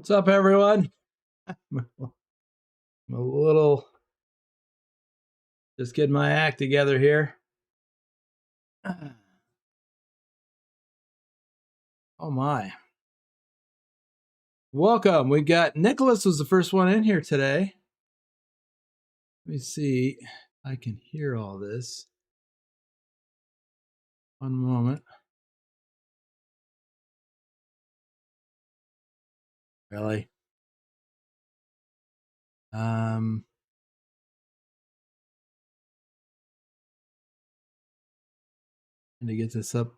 What's up, everyone? I'm a little just getting my act together here. Oh my. Welcome. We got Nicholas was the first one in here today. Let me see. I can hear all this. One moment. Really? Going to get this up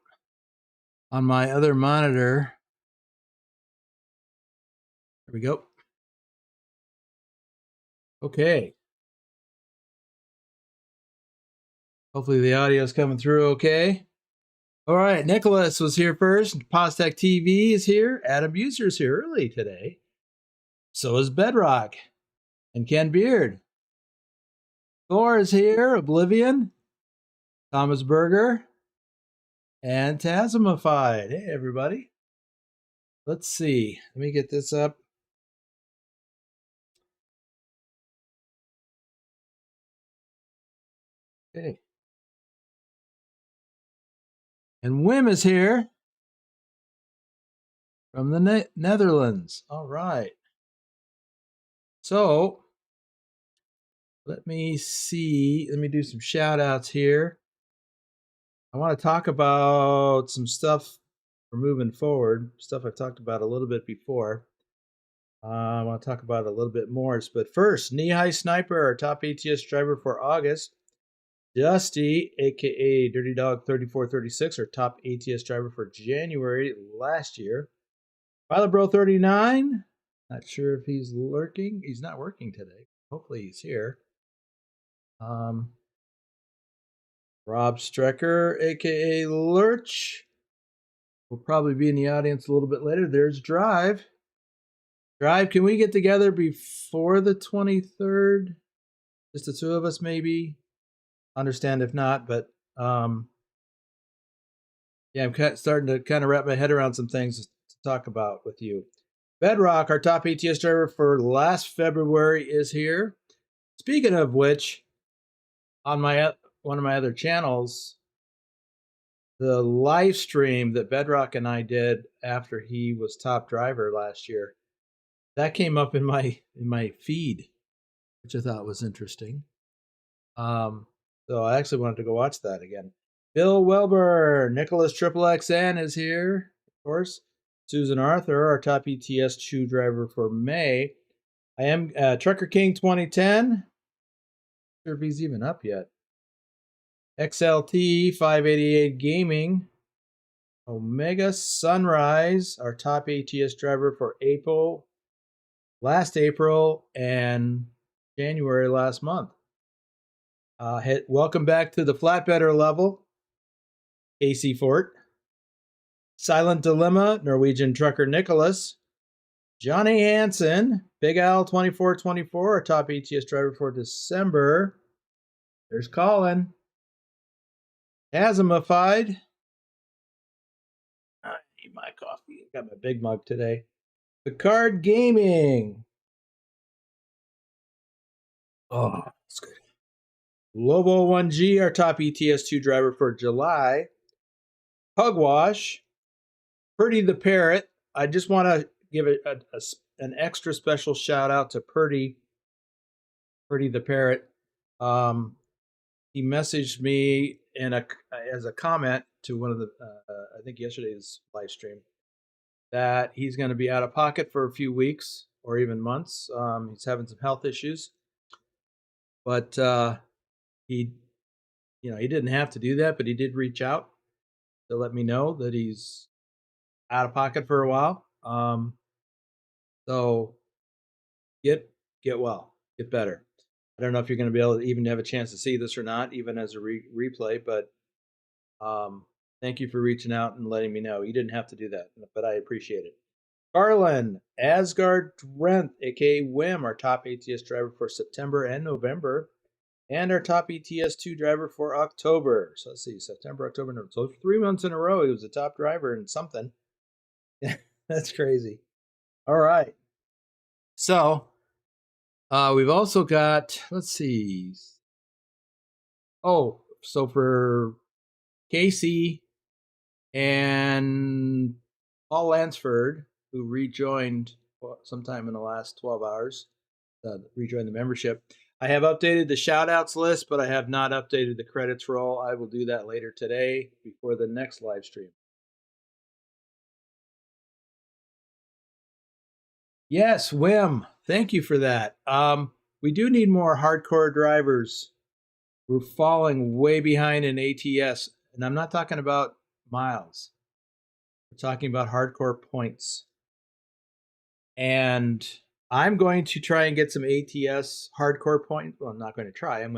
on my other monitor. There we go. Okay. Hopefully the audio is coming through okay. All right, Nicholas was here first. Postech TV is here. Adam User is here early today. So is Bedrock and Ken Beard. Thor is here. Oblivion. Thomas Berger. And Tasmified. Hey, everybody. Let's see. Let me get this up. Okay. And Wim is here from the Netherlands. All right. So let me see. Let me do some shout outs here. I want to talk about some stuff for moving forward, stuff I've talked about a little bit before. I want to talk about it a little bit more. But first, Knee High Sniper, our top ATS driver for August. Dusty, aka Dirty Dog 3436, our top ATS driver for January last year. Pilot Bro 39, not sure if he's lurking. He's not working today. Hopefully he's here. Rob Strecker, aka Lurch, will probably be in the audience a little bit later. There's Drive. Drive, can we get together before the 23rd? Just the two of us, maybe. Understand if not, but yeah, I'm starting to kind of wrap my head around some things to talk about with you. Bedrock, our top ATS driver for last February, is here. Speaking of which, on my one of my other channels, the live stream that Bedrock and I did after he was top driver last year, that came up in my feed, which I thought was interesting. So I actually wanted to go watch that again. Bill Welber, Nicholas XXXN is here, of course. Susan Arthur, our top ETS shoe driver for May. I am Trucker King 2010. Not sure if he's even up yet. XLT 588 Gaming. Omega Sunrise, our top ATS driver for April, last April, and January last month. Welcome back to the flatbedder level, AC Fort. Silent Dilemma, Norwegian trucker Nicholas. Johnny Hansen, Big Al 2424, our top ATS driver for December. There's Colin. Tasmified. I need my coffee. I got my big mug today. Picard Gaming. Oh, that's good. Lobo 1G, our top ETS2 driver for July. Pugwash. Purdy the Parrot. I just want to give it an extra special shout out to Purdy the Parrot. He messaged me as a comment to one of the, I think yesterday's live stream, that he's going to be out of pocket for a few weeks or even months. He's having some health issues, but he didn't have to do that, but he did reach out to let me know that he's out of pocket for a while. So get well, get better. I don't know if you're going to be able to even have a chance to see this or not, even as a replay, but thank you for reaching out and letting me know. You didn't have to do that, but I appreciate it. Garland, Asgard Drenth, aka Wim, our top ATS driver for September and November, and our top ETS2 driver for October. So let's see, September, October, November. So 3 months in a row, he was a top driver in something. That's crazy. All right. So we've also got, let's see. Oh, so for Casey and Paul Lansford, who rejoined sometime in the last 12 hours, rejoined the membership. I have updated the shout-outs list, but I have not updated the credits roll. I will do that later today before the next live stream. Yes, Wim, thank you for that. We do need more hardcore drivers. We're falling way behind in ATS, and I'm not talking about miles. We're talking about hardcore points. And I'm going to try and get some ATS hardcore points. Well, I'm not going to try. I'm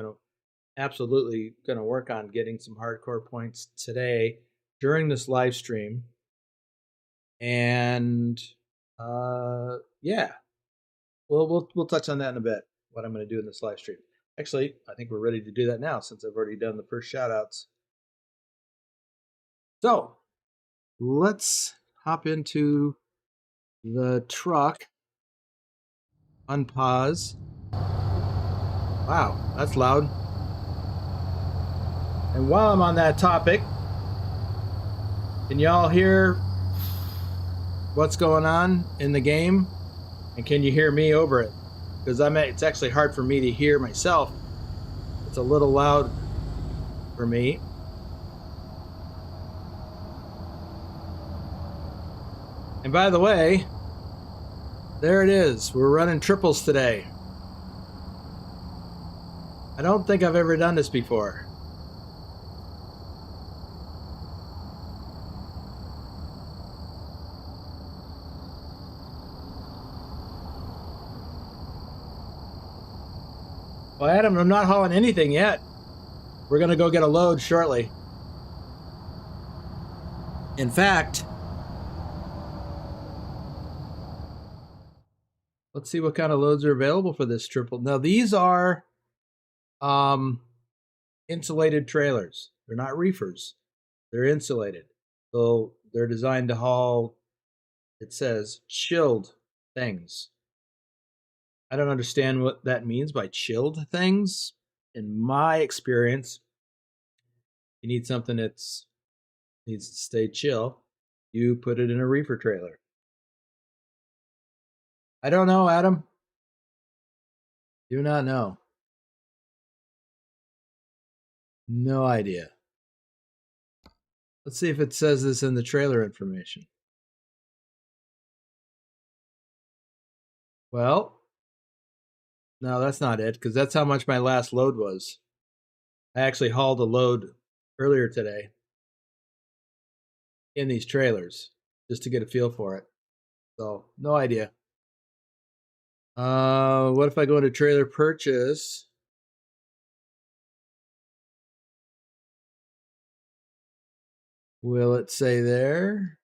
absolutely going to work on getting some hardcore points today during this live stream. And yeah, we'll touch on that in a bit. What I'm going to do in this live stream. Actually, I think we're ready to do that now since I've already done the first shout outs. So let's hop into the truck. Unpause. Wow, that's loud. And while I'm on that topic, can y'all hear what's going on in the game? And can you hear me over it? Because it's actually hard for me to hear myself. It's a little loud for me. And by the way, there it is. We're running triples today. I don't think I've ever done this before. Well, Adam, I'm not hauling anything yet. We're going to go get a load shortly. In fact, let's see what kind of loads are available for this triple. Now, these are insulated trailers. They're not reefers. They're insulated. So they're designed to haul, it says, chilled things. I don't understand what that means by chilled things. In my experience, you need something that needs to stay chill. You put it in a reefer trailer. I don't know, Adam. Do not know. No idea. Let's see if it says this in the trailer information. Well, no, that's not it, because that's how much my last load was. I actually hauled a load earlier today in these trailers just to get a feel for it. So, no idea. What if I go into trailer purchase? Will it say there?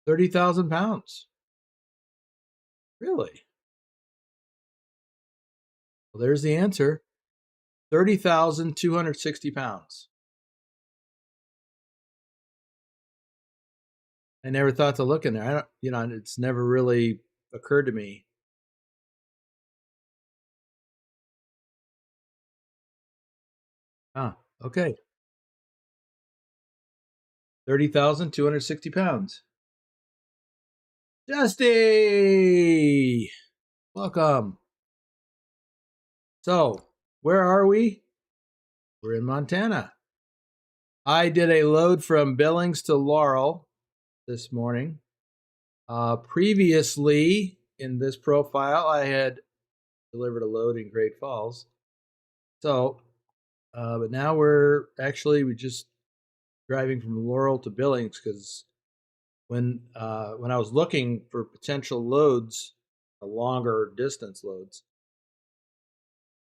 £30,000. Really? Well, there's the answer. 30,260 pounds. I never thought to look in there. It's never really occurred to me. Okay. 30,260 pounds. Dusty! Welcome. So, where are we? We're in Montana. I did a load from Billings to Laurel this morning. Previously, in this profile, I had delivered a load in Great Falls. So, but now we're just driving from Laurel to Billings because when I was looking for potential loads, longer distance loads,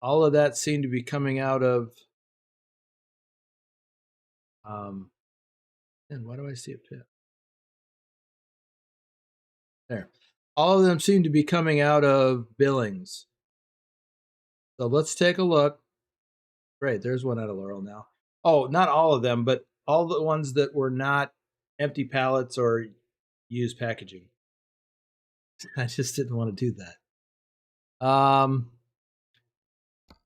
all of that seemed to be coming out of. And why do I see a pit? There. All of them seem to be coming out of Billings. So let's take a look. Great, there's one out of Laurel now. Oh, not all of them, but all the ones that were not empty pallets or used packaging. I just didn't want to do that. And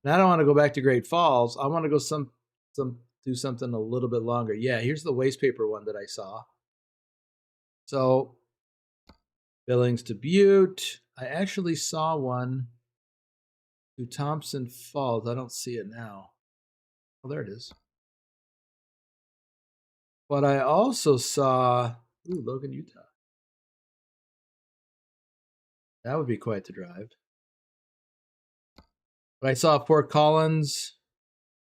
I don't want to go back to Great Falls. I want to go do something a little bit longer. Yeah, here's the waste paper one that I saw. So Billings to Butte. I actually saw one to Thompson Falls. I don't see it now. Oh, there it is. But I also saw Logan, Utah. That would be quite the drive. But I saw Fort Collins,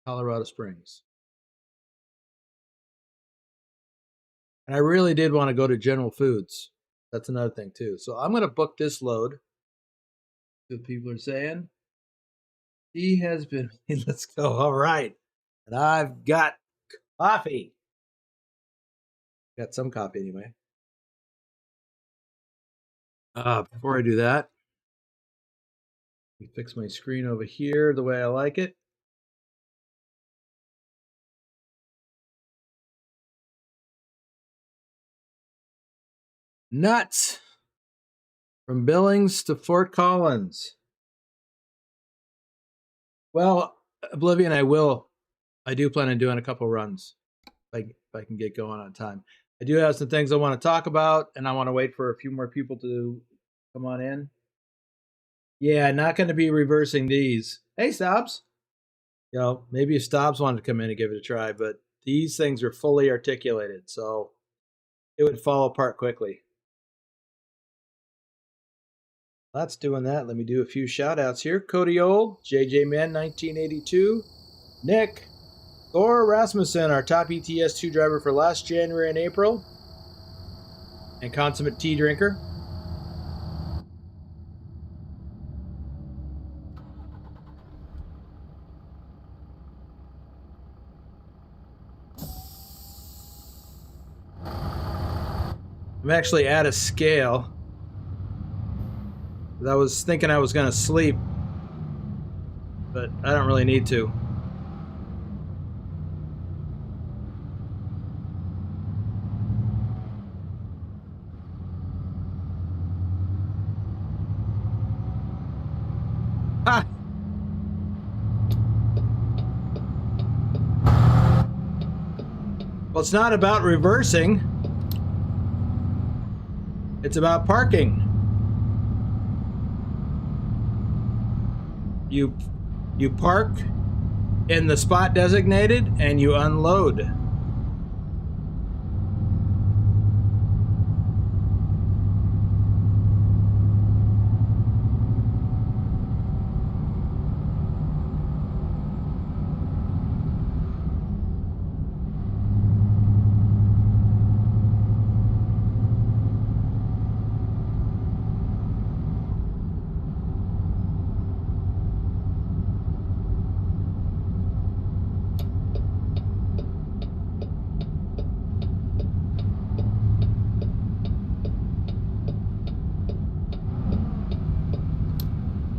Colorado Springs. And I really did want to go to General Foods. That's another thing too. So I'm going to book this load. What people are saying. He has been. Let's go. All right. And I've got coffee. Got some coffee anyway. Before I do that, let me fix my screen over here the way I like it. Nuts from Billings to Fort Collins. Well, Oblivion, I do plan on doing a couple runs, like if I can get going on time. I do have some things I want to talk about, and I want to wait for a few more people to come on in. Yeah, not going to be reversing these. Hey, Stobbs. You know, maybe if Stobbs wanted to come in and give it a try, but these things are fully articulated, so it would fall apart quickly. That's doing that. Let me do a few shout outs here. Cody Old, JJ Man 1982, Nick, Thor Rasmussen, our top ETS2 driver for last January and April, and consummate tea drinker. I'm actually at a scale. I was thinking I was going to sleep, but I don't really need to. Ha! Well, it's not about reversing. It's about parking. You park in the spot designated and you unload.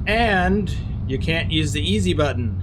And you can't use the easy button.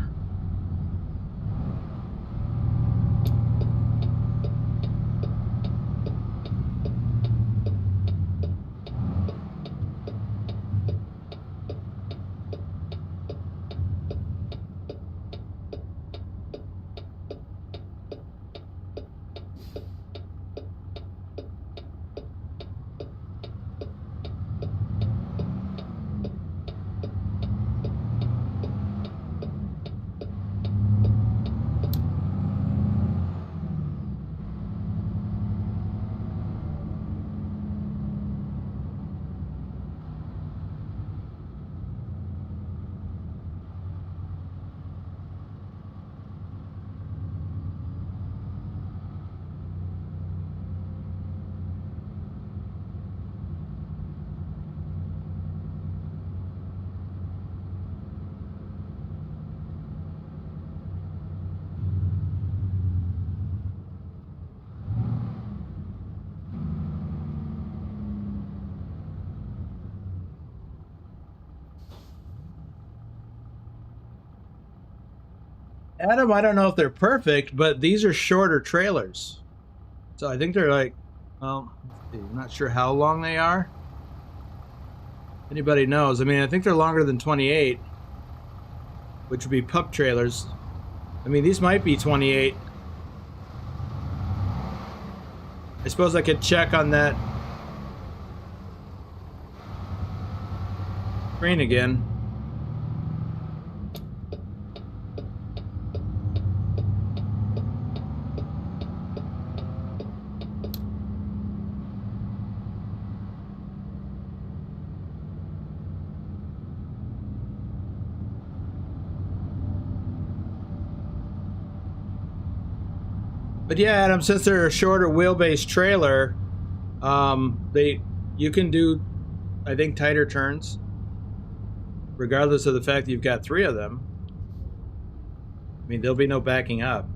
Adam, I don't know if they're perfect, but these are shorter trailers. So I think they're like Well, let's see. I'm not sure how long they are. Anybody knows? I mean, I think they're longer than 28, which would be pup trailers. I mean, these might be 28. I suppose I could check on that screen again. But yeah, Adam, since they're a shorter wheelbase trailer, you can do, I think, tighter turns, regardless of the fact that you've got 3 of them. I mean, there'll be no backing up.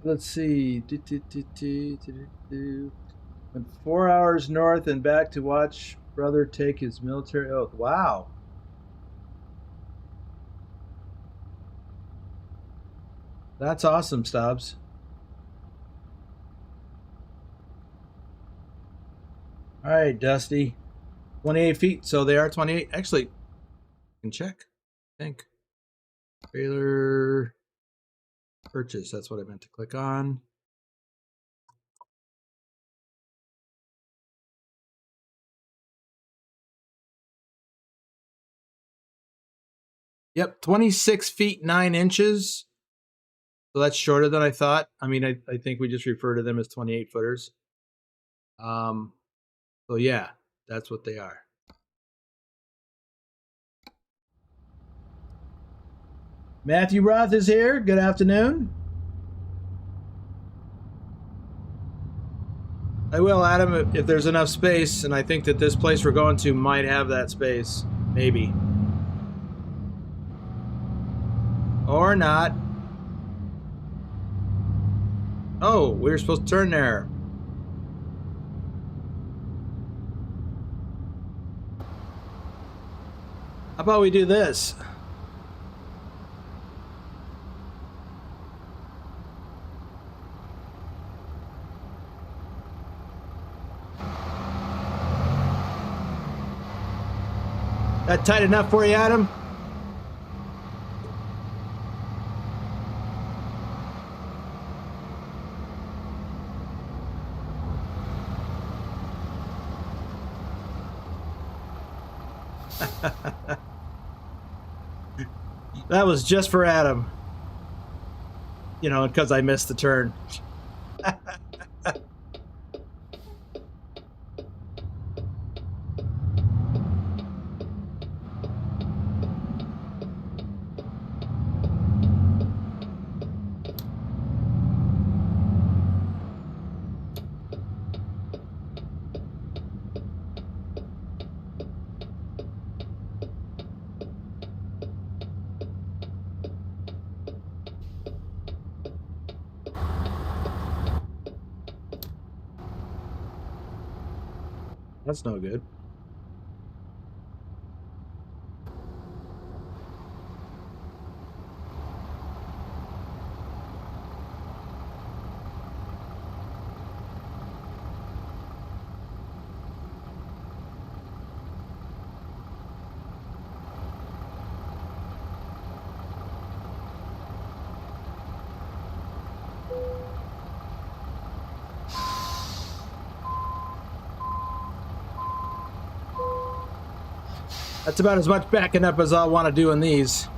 Let's see. Went 4 hours north and back to watch brother take his military oath. Wow. That's awesome, Stubbs. All right, Dusty. 28 feet. So they are 28. Actually, I can check. I think. Trailer purchase. That's what I meant to click on. Yep, 26 feet 9 inches. So that's shorter than I thought. I mean, I think we just refer to them as 28 footers. So yeah, that's what they are. Matthew Roth is here. Good afternoon. I will, Adam, if there's enough space, and I think that this place we're going to might have that space. Maybe. Or not. Oh, we were supposed to turn there. How about we do this? That tight enough for you, Adam? That was just for Adam. You know, because I missed the turn. That's no good. That's about as much backing up as I'll want to do in these.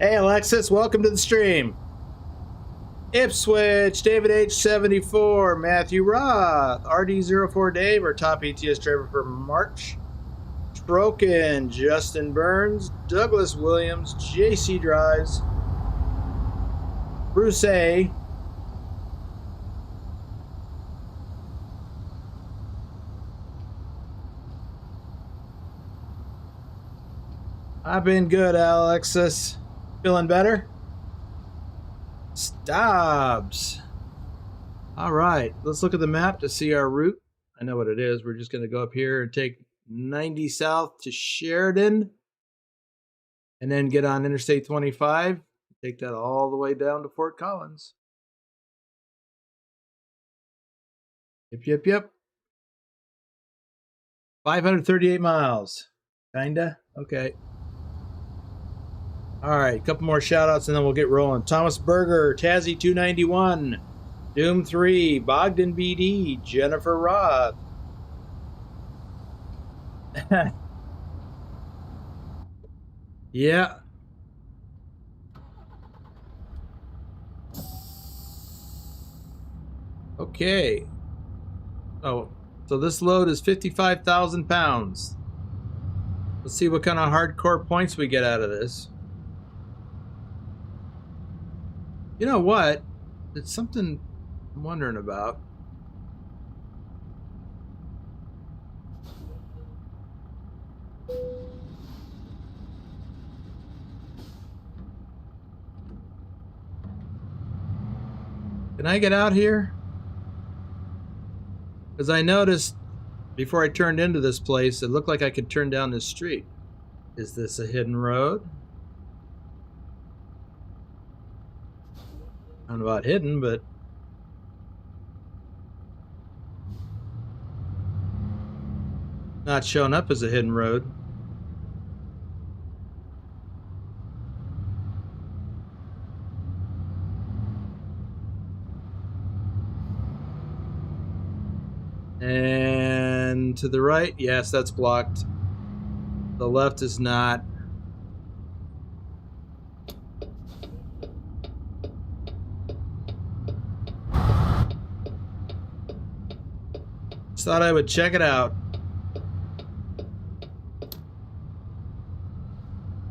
Hey, Alexis, welcome to the stream. Ipswich, David H74, Matthew Roth, RD04 Dave, our top ETS driver for March. Broken, Justin Burns, Douglas Williams, JC Drives, Bruce A. I've been good, Alexis. Feeling better? Dobbs. All right, let's look at the map to see our route. I know what it is. We're just going to go up here and take 90 south to Sheridan, and then get on Interstate 25. Take that all the way down to Fort Collins. Yep. 538 miles. Kinda? Okay. All right, a couple more shout outs and then we'll get rolling. Thomas Berger, Tazzy 291, Doom 3, Bogdan BD, Jennifer Roth. Yeah. Okay. Oh, so this load is 55,000 pounds. Let's see what kind of hardcore points we get out of this. You know what? It's something I'm wondering about. Can I get out here? Because I noticed before I turned into this place, it looked like I could turn down this street. Is this a hidden road? I don't know about hidden, but not showing up as a hidden road. And to the right, yes, that's blocked. The left is not. Just thought I would check it out.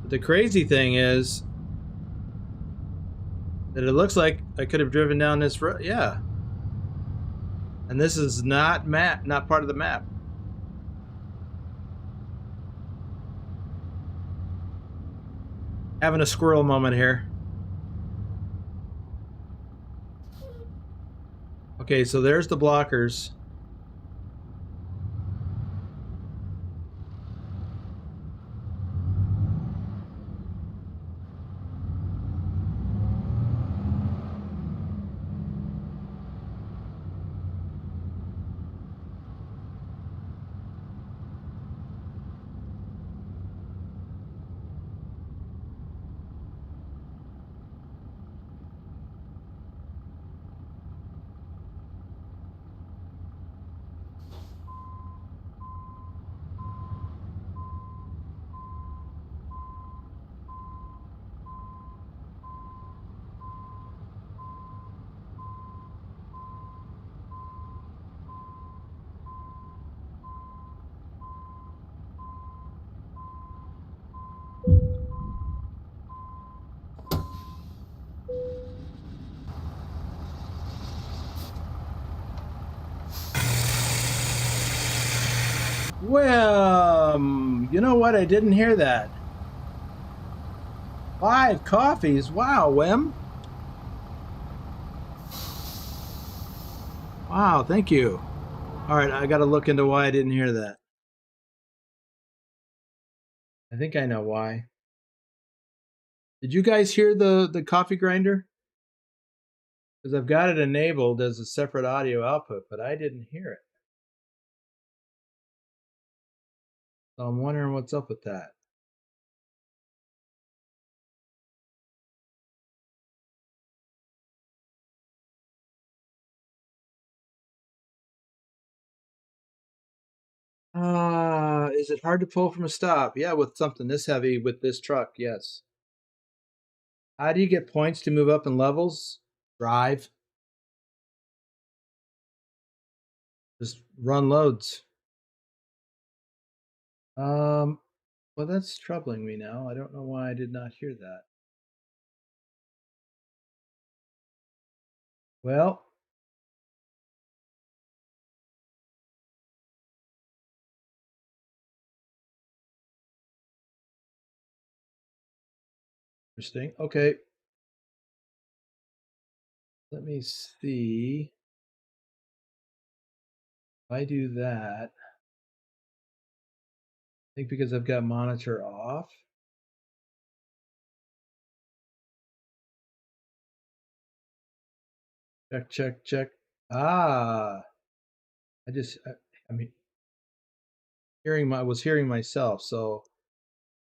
But the crazy thing is that it looks like I could have driven down this road. Yeah. And this is not part of the map. Having a squirrel moment here. Okay, so there's the blockers. Well, you know what? I didn't hear that. 5 coffees. Wow, Wim. Wow, thank you. All right, I got to look into why I didn't hear that. I think I know why. Did you guys hear the coffee grinder? Because I've got it enabled as a separate audio output, but I didn't hear it. So I'm wondering what's up with that. Is it hard to pull from a stop? Yeah, with something this heavy with this truck, yes. How do you get points to move up in levels? Drive. Just run loads. Well, that's troubling me now. I don't know why I did not hear that. Well, interesting. Okay. Let me see. If I do that, I think because I've got monitor off. Check, check, check. Ah, I mean, was hearing myself. So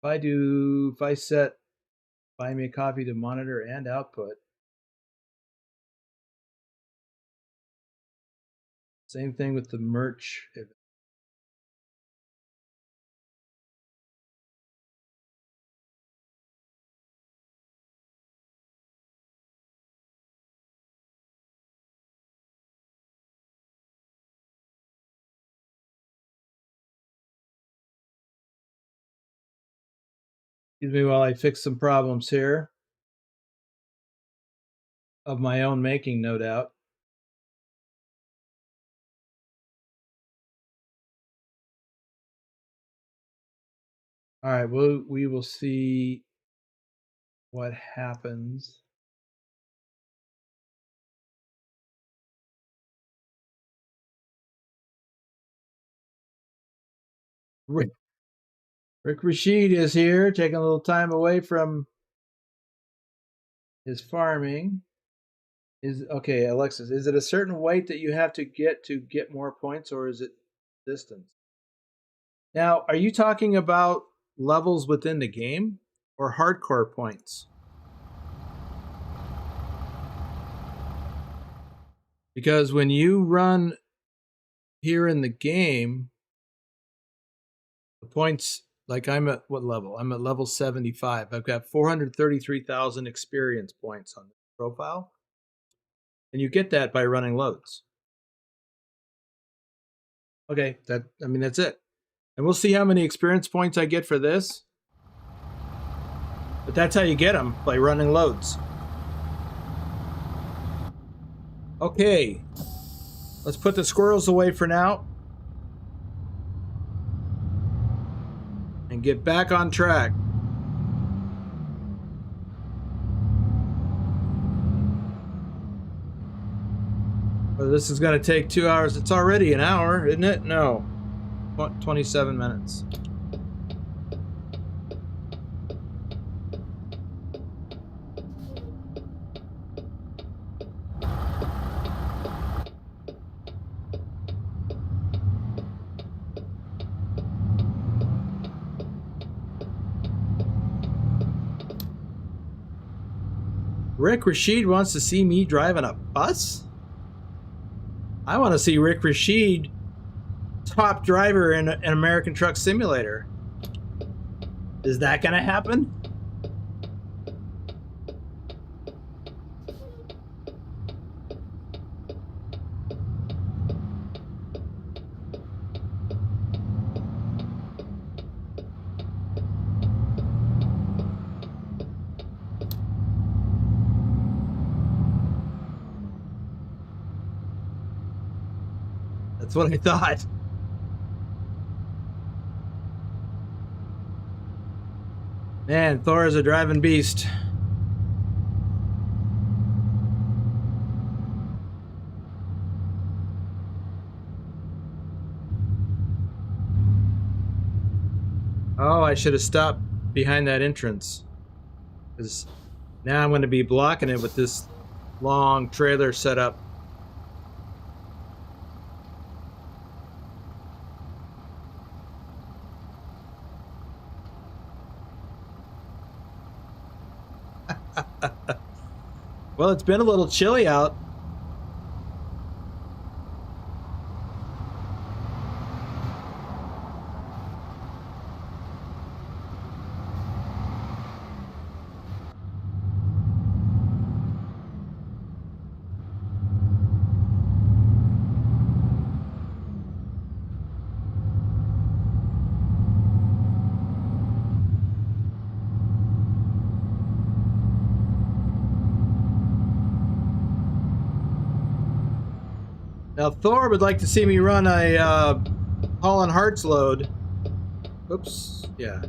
if I set buy me a coffee to monitor and output, same thing with the merch. Excuse me while I fix some problems here of my own making, no doubt. All right, we will see what happens. Rick Rashid is here, taking a little time away from his farming. Okay, Alexis, is it a certain weight that you have to get more points, or is it distance? Now, are you talking about levels within the game or hardcore points? Because when you run here in the game, the points, like I'm at what level? I'm at level 75. I've got 433,000 experience points on the profile. And you get that by running loads. Okay, that's it. And we'll see how many experience points I get for this. But that's how you get them, by running loads. Okay, let's put the squirrels away for now and get back on track. Well, this is going to take 2 hours. It's already an hour, isn't it? No, 27 minutes. Rick Rashid wants to see me driving a bus? I want to see Rick Rashid top driver in an American Truck Simulator. Is that going to happen? That's what I thought. Man, Thor is a driving beast. Oh, I should have stopped behind that entrance. Because now I'm going to be blocking it with this long trailer setup. Well, it's been a little chilly out. Now, Thor would like to see me run a Holland Hearts load. Oops, yeah.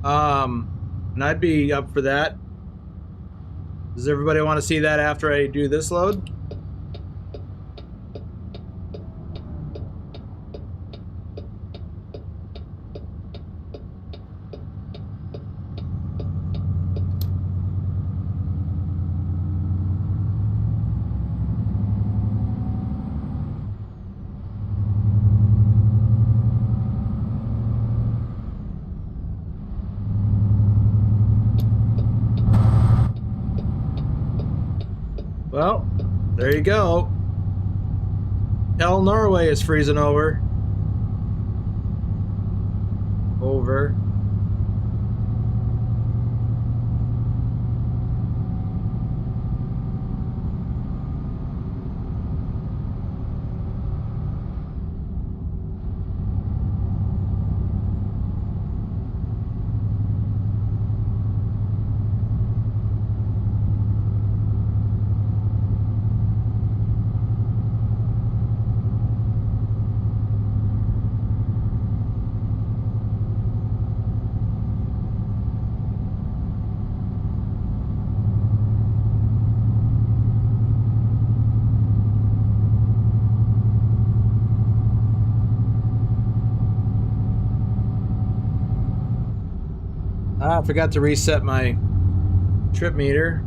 And I'd be up for that. Does everybody want to see that after I do this load? Well, there you go. Hell, Norway is freezing over. Over. I forgot to reset my trip meter.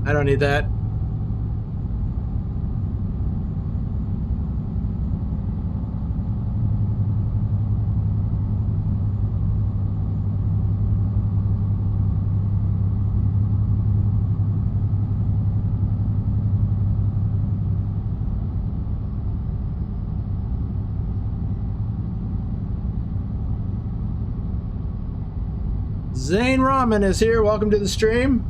I don't need that. Zane Rahman is here. Welcome to the stream.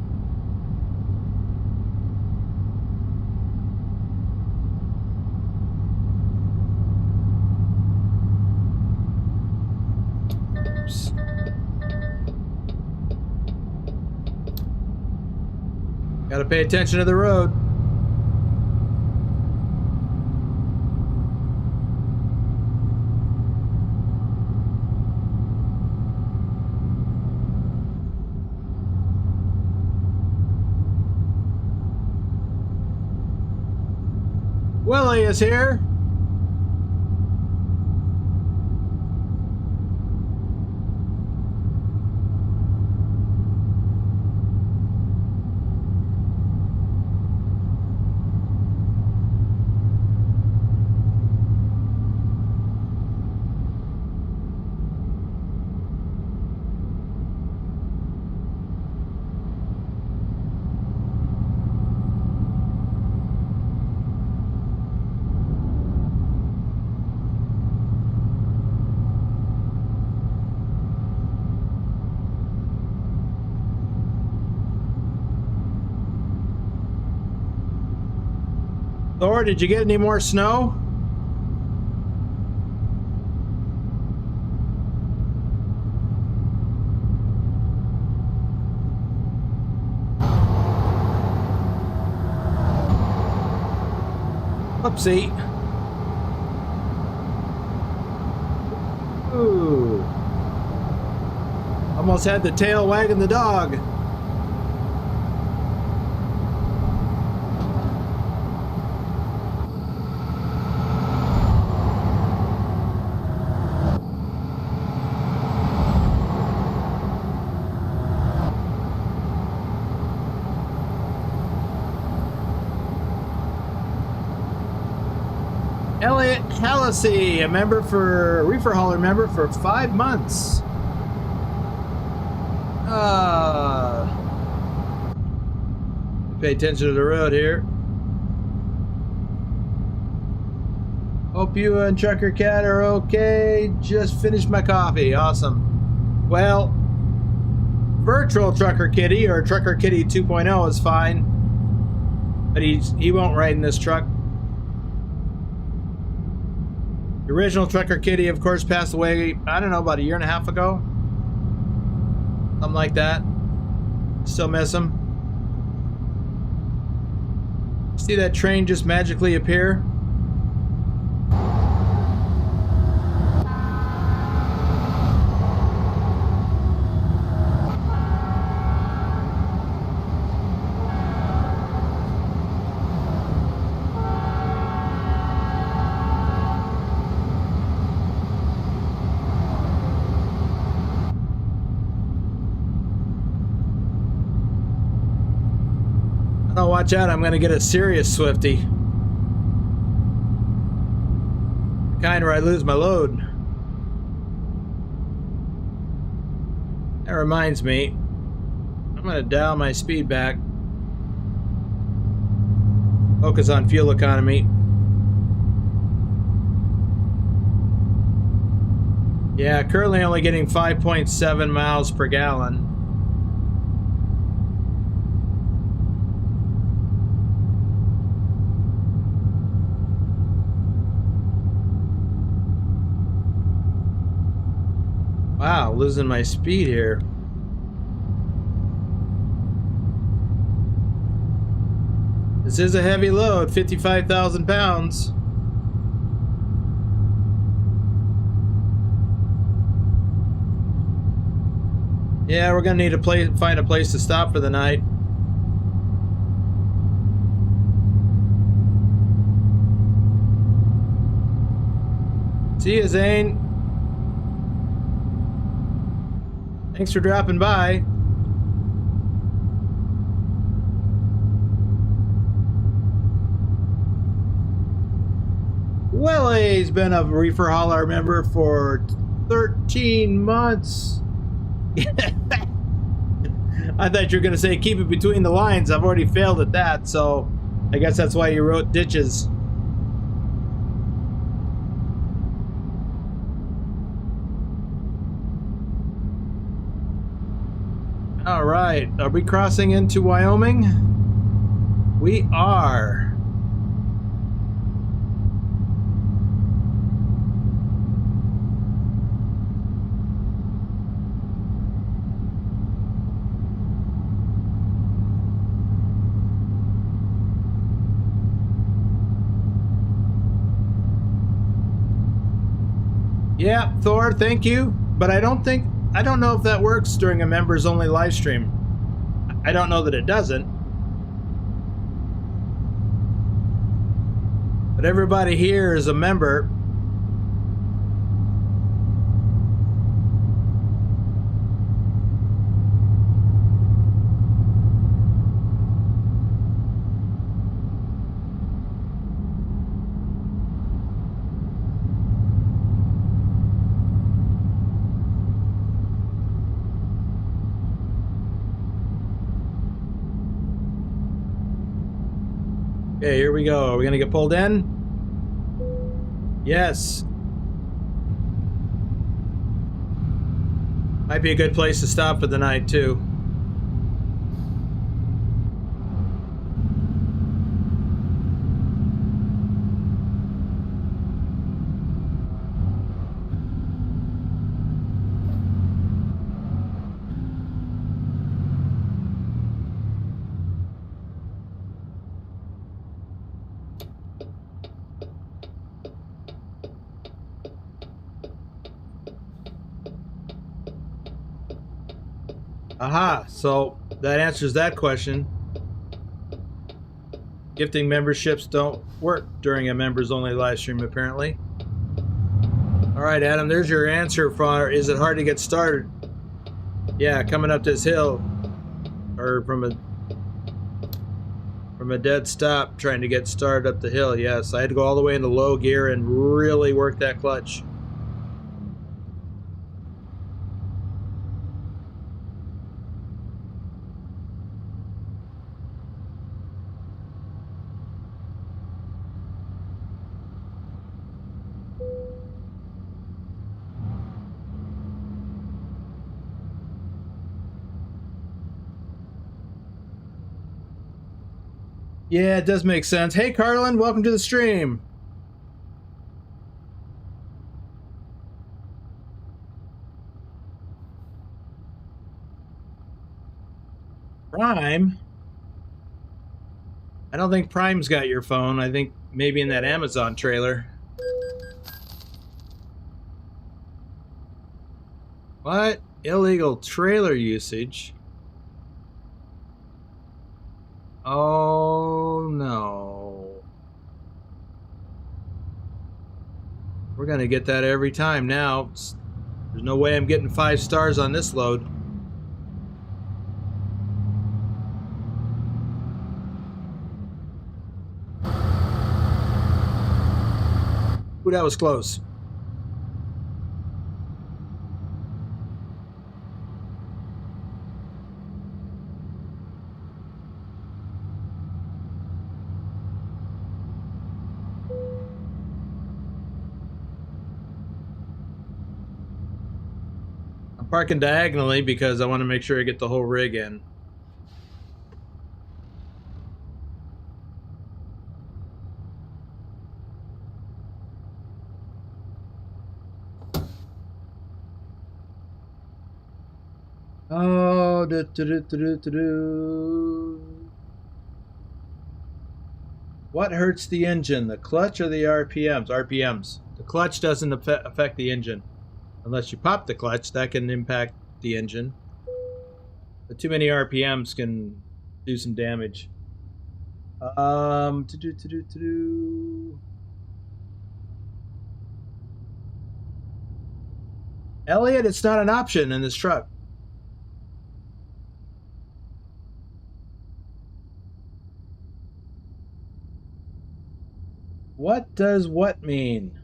Oops. Gotta pay attention to the road. Willie is here. Thor, did you get any more snow? Oopsie. Ooh. Almost had the tail wagging the dog. Elliot Hallisey, a member for Reefer Hauler member for 5 months. Pay attention to the road here. Hope you and Trucker Cat are okay. Just finished my coffee. Awesome. Well, virtual Trucker Kitty or Trucker Kitty 2.0 is fine, but he won't ride in this truck. The original Trucker Kitty, of course, passed away, I don't know, about 1.5 years ago. Something like that. Still miss them. See that train just magically appear? Oh, watch out, I'm gonna get a serious Swifty. The kind where I lose my load. That reminds me, I'm gonna dial my speed back. Focus on fuel economy. Yeah, currently only getting 5.7 miles per gallon. Wow, losing my speed here. This is a heavy load, 55,000 pounds. Yeah, we're gonna need to find a place to stop for the night. See you, Zane. Thanks for dropping by. Willie's been a reefer hauler member for 13 months. I thought you were going to say keep it between the lines. I've already failed at that, so I guess that's why you wrote ditches. All right, are we crossing into Wyoming? We are. Yeah, Thor, thank you. But I don't know if that works during a members only live stream. I don't know that it doesn't. But everybody here is a member. Okay, here we go. Are we gonna get pulled in? Yes. Might be a good place to stop for the night, too. Aha, so that answers that question. Gifting memberships don't work during a members only live stream, apparently. All right, Adam, there's your answer for is it hard to get started? Yeah, coming up this hill, or from a dead stop trying to get started up the hill. Yes, I had to go all the way into low gear and really work that clutch. Yeah, it does make sense. Hey, Carlin, welcome to the stream. Prime? I don't think Prime's got your phone. I think maybe in that Amazon trailer. What? Illegal trailer usage? Oh no. We're gonna get that every time now. There's no way I'm getting 5 stars on this load. Ooh, that was close. I'm parking diagonally because I want to make sure I get the whole rig in. Oh, What hurts the engine, the clutch or the RPMs? RPMs. The clutch doesn't affect the engine. Unless you pop the clutch, that can impact the engine. But too many RPMs can do some damage. Elliot, it's not an option in this truck. What does what mean?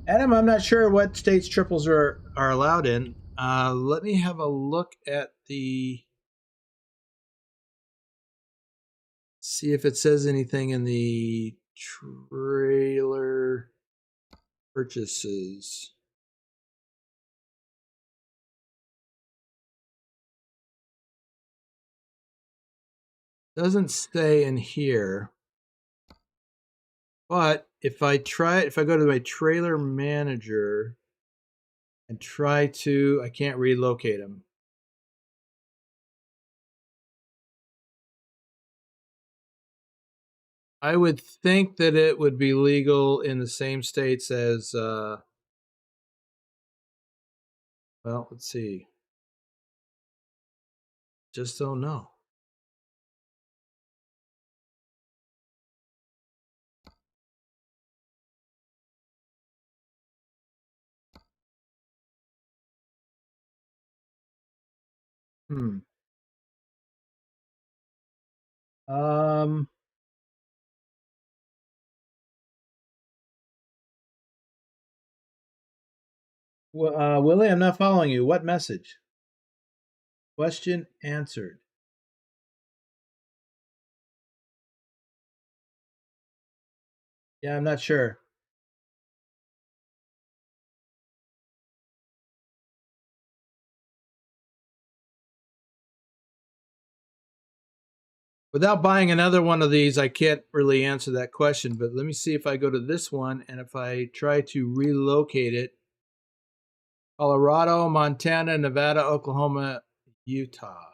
Adam, I'm not sure what states triples are allowed in. Let me have a look at the... See if it says anything in the trailer purchases. Doesn't say in here. But if I go to my trailer manager and try to, I can't relocate them. I would think that it would be legal in the same states as, well, let's see. Just don't know. Hmm. Um, Willie, I'm not following you. What message? Question answered. Yeah, I'm not sure. Without buying another one of these, I can't really answer that question, but let me see if I go to this one and if I try to relocate it. Colorado, Montana, Nevada, Oklahoma, Utah.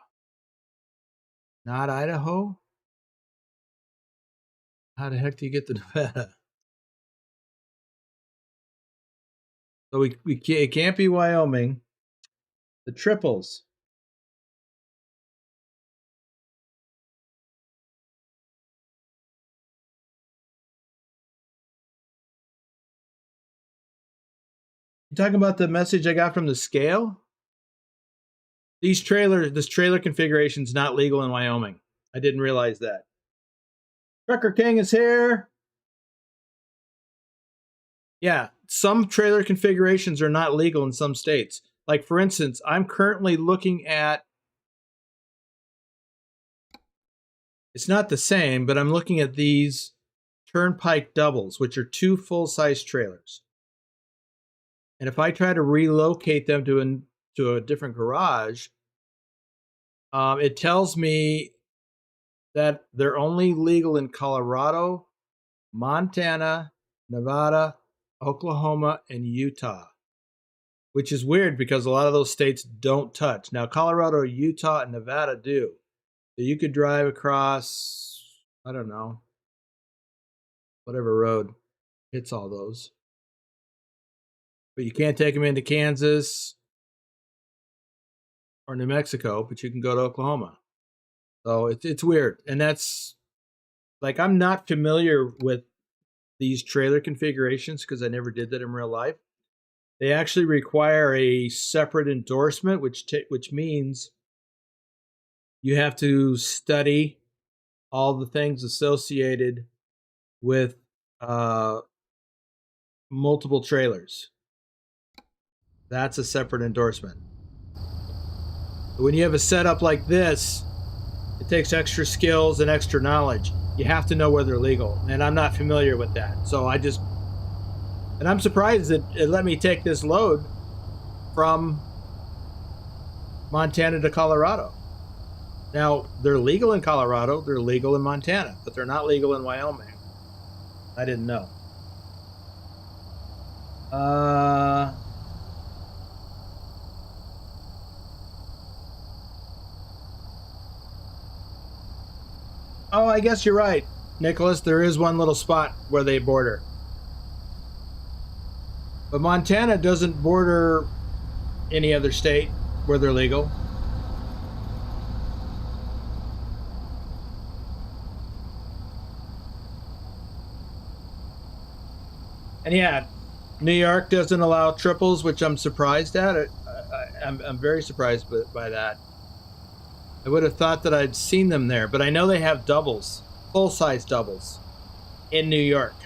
Not Idaho? How the heck do you get to Nevada? So it can't be Wyoming. The triples. You talking about the message I got from the scale? This trailer configuration is not legal in Wyoming. I didn't realize that. Trucker King is here. Yeah, some trailer configurations are not legal in some states. Like, for instance, I'm currently looking at, it's not the same, but I'm looking at these Turnpike doubles, which are 2 full-size trailers. And if I try to relocate them to a different garage, it tells me that they're only legal in Colorado, Montana, Nevada, Oklahoma, and Utah. which is weird because a lot of those states don't touch. Now, Colorado, Utah, and Nevada do. So you could drive across, I don't know, whatever road hits all those. But you can't take them into Kansas or New Mexico, but you can go to Oklahoma. So it's weird. And that's like, I'm not familiar with these trailer configurations because I never did that in real life. They actually require a separate endorsement, which means you have to study all the things associated with multiple trailers. That's a separate endorsement. But when you have a setup like this, it takes extra skills and extra knowledge. You have to know where they're legal, and I'm not familiar with that. So and I'm surprised that it let me take this load from Montana to Colorado. Now, they're legal in Colorado, they're legal in Montana, but they're not legal in Wyoming. I didn't know. Oh, I guess you're right, Nicholas. There is one little spot where they border. But Montana doesn't border any other state where they're legal. And yeah, New York doesn't allow triples, which I'm surprised at. I'm very surprised by that. I would have thought that I'd seen them there, but I know they have doubles, full-size doubles, in New York.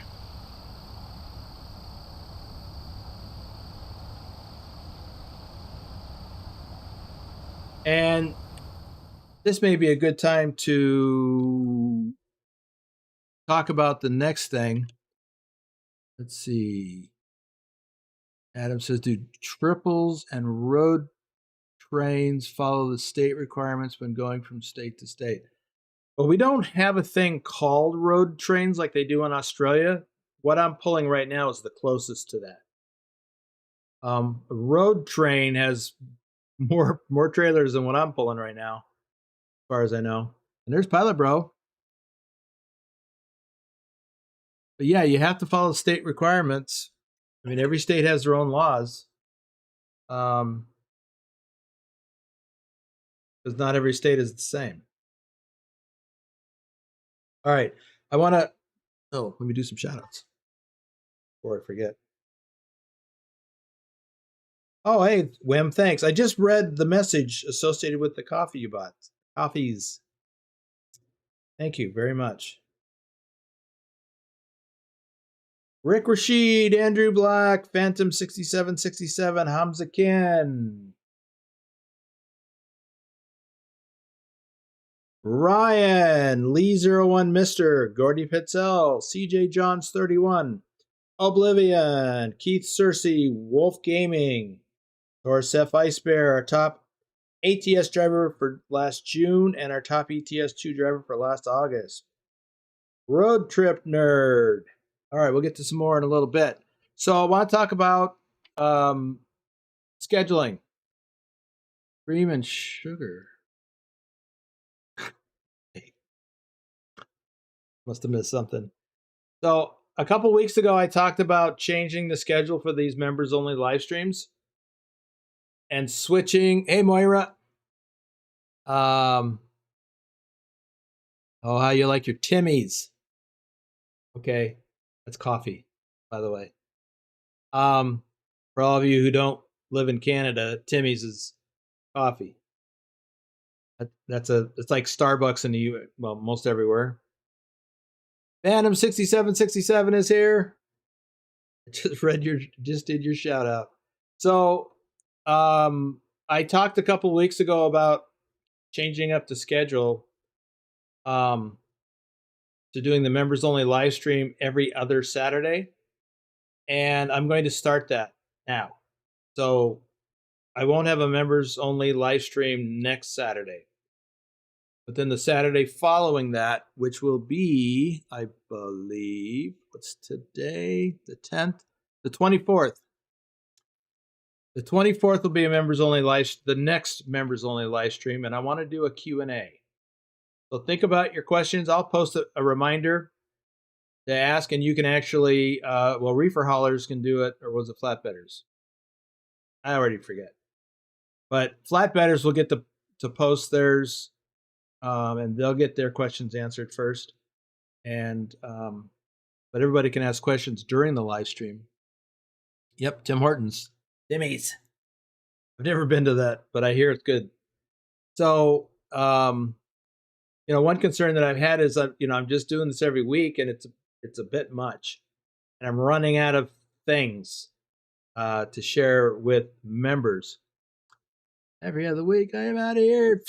And this may be a good time to talk about the next thing. Let's see. Adam says, do triples and road trains follow the state requirements when going from state to state? Well, we don't have a thing called road trains like they do in Australia. What I'm pulling right now is the closest to that. A road train has more trailers than what I'm pulling right now, as far as I know. And there's Pilot Bro. But yeah, you have to follow state requirements. I mean, every state has their own laws. Because not every state is the same. All right. I want to... Oh, let me do some shout-outs before I forget. Oh, hey, Wim, thanks. I just read the message associated with the coffee you bought. Coffees. Thank you very much. Rick Rashid, Andrew Black, Phantom 6767, Hamza Ken, Ryan, Lee01 Mister, Gordy Pitzel, CJ Johns 31, Oblivion, Keith Cersei, Wolf Gaming, Torsef Ice Bear, our top ATS driver for last June, and our top ETS2 driver for last August. Road Trip Nerd. All right, we'll get to some more in a little bit. So I want to talk about scheduling. Cream and sugar. Must have missed something. So a couple weeks ago, I talked about changing the schedule for these members-only live streams and switching. Hey, Moira. Oh, how you like your Timmies? Okay, that's coffee, by the way. For all of you who don't live in Canada, Timmy's is coffee. It's like Starbucks in the U.S. Well, most everywhere. Phantom 6767 is here. I just did your shout out. So, I talked a couple weeks ago about changing up the schedule, to doing the members only live stream every other Saturday, and I'm going to start that now. So, I won't have a members only live stream next Saturday. But then the Saturday following that, which will be, I believe, what's today? The 10th? The 24th. The 24th will be a members only the next members only live stream, and I want to do a Q&A. So think about your questions. I'll post a reminder to ask, and you can actually, well, reefer haulers can do it, or was it flatbedders? I already forget. But flatbedders will get to post theirs, and they'll get their questions answered first. And but everybody can ask questions during the live stream. Yep, Tim Hortons. Timmy's. I've never been to that, but I hear it's good. So, you know, one concern that I've had is, you know, I'm just doing this every week, and it's a bit much, and I'm running out of things to share with members. Every other week, I am out of here.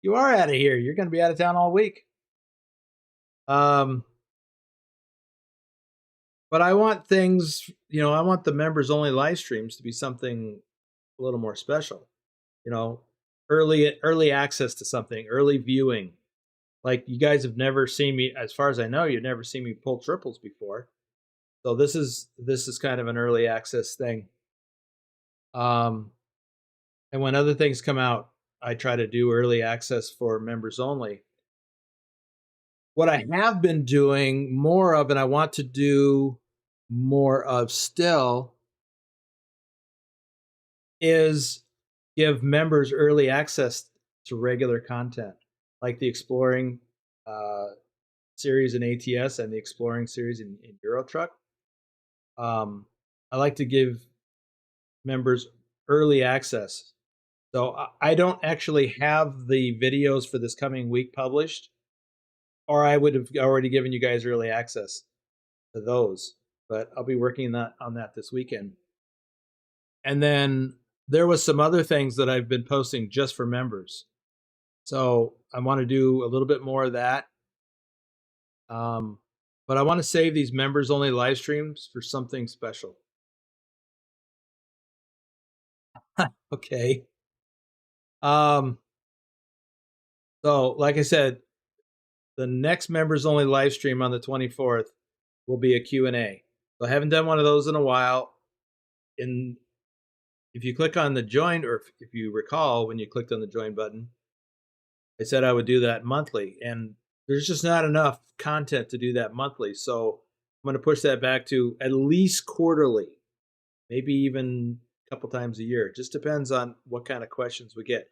You are out of here. You're going to be out of town all week. But I want things, you know, I want the members only live streams to be something a little more special. You know, early access to something, early viewing. Like, you guys have never seen me, as far as I know, you've never seen me pull triples before. So this is kind of an early access thing. And when other things come out, I try to do early access for members only. What I have been doing more of, and I want to do more of still, is give members early access to regular content, like the Exploring series in ATS and the Exploring series in Eurotruck. I like to give members early access. So I don't actually have the videos for this coming week published, or I would have already given you guys early access to those. But I'll be working on that this weekend. And then there was some other things that I've been posting just for members. So I want to do a little bit more of that. But I want to save these members only live streams for something special. Okay. So like I said, the next members only live stream on the 24th will be a Q&A. So I haven't done one of those in a while. If you click on the join, or if you recall when you clicked on the join button, I said I would do that monthly, and there's just not enough content to do that monthly. So I'm going to push that back to at least quarterly, maybe even a couple times a year. It just depends on what kind of questions we get.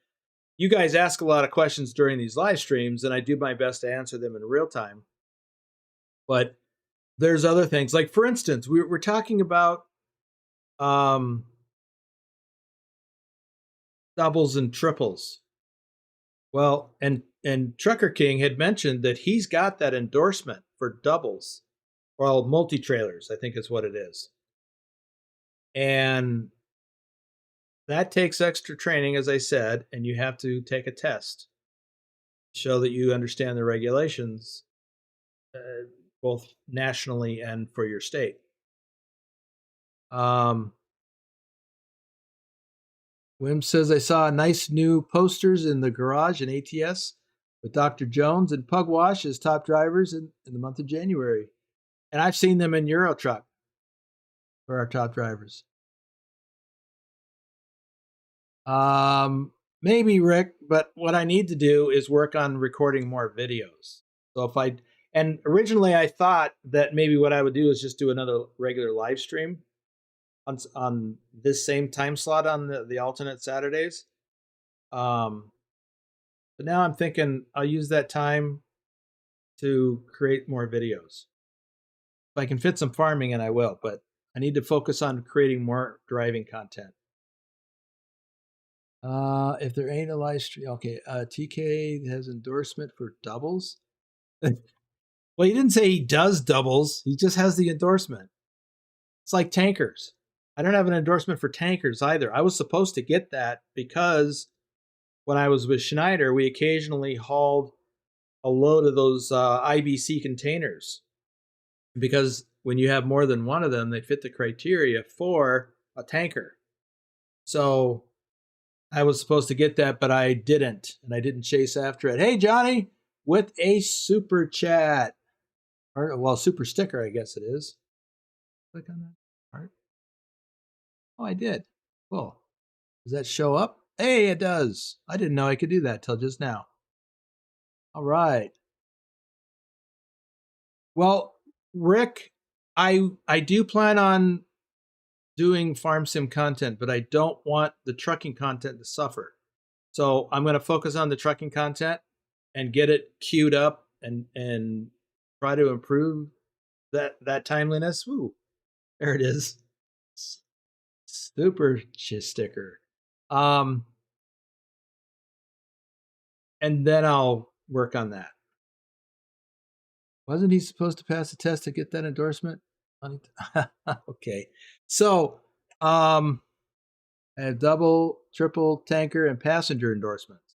You guys ask a lot of questions during these live streams, and I do my best to answer them in real time. But there's other things, like, for instance, we're talking about doubles and triples. Well, and Trucker King had mentioned that he's got that endorsement for doubles, or multi-trailers, I think is what it is. And that takes extra training, as I said, and you have to take a test to show that you understand the regulations, both nationally and for your state. Wim says, I saw nice new posters in the garage in ATS with Dr. Jones and Pugwash as top drivers in the month of January. And I've seen them in Eurotruck for our top drivers. Maybe, Rick, but what I need to do is work on recording more videos. So and originally I thought that maybe what I would do is just do another regular live stream on this same time slot on the alternate Saturdays. But now I'm thinking I'll use that time to create more videos. If I can fit some farming in, I will, but I need to focus on creating more driving content. If there ain't a live stream, okay. TK has endorsement for doubles. Well, he didn't say he does doubles. He just has the endorsement. It's like tankers. I don't have an endorsement for tankers either. I was supposed to get that because when I was with Schneider, we occasionally hauled a load of those IBC containers. Because when you have more than one of them, they fit the criteria for a tanker. So I was supposed to get that, but I didn't, and I didn't chase after it. Hey, Johnny, with a super chat. Or, well, super sticker, I guess it is. Click on that part. Oh, I did. Cool. Does that show up? Hey, it does. I didn't know I could do that till just now. All right. Well, Rick, I do plan on doing farm sim content, but I don't want the trucking content to suffer. So I'm going to focus on the trucking content and get it queued up and try to improve that timeliness. Ooh, there it is. Super sticker. And then I'll work on that. Wasn't he supposed to pass the test to get that endorsement? Okay. So, I have double, triple, tanker, and passenger endorsements.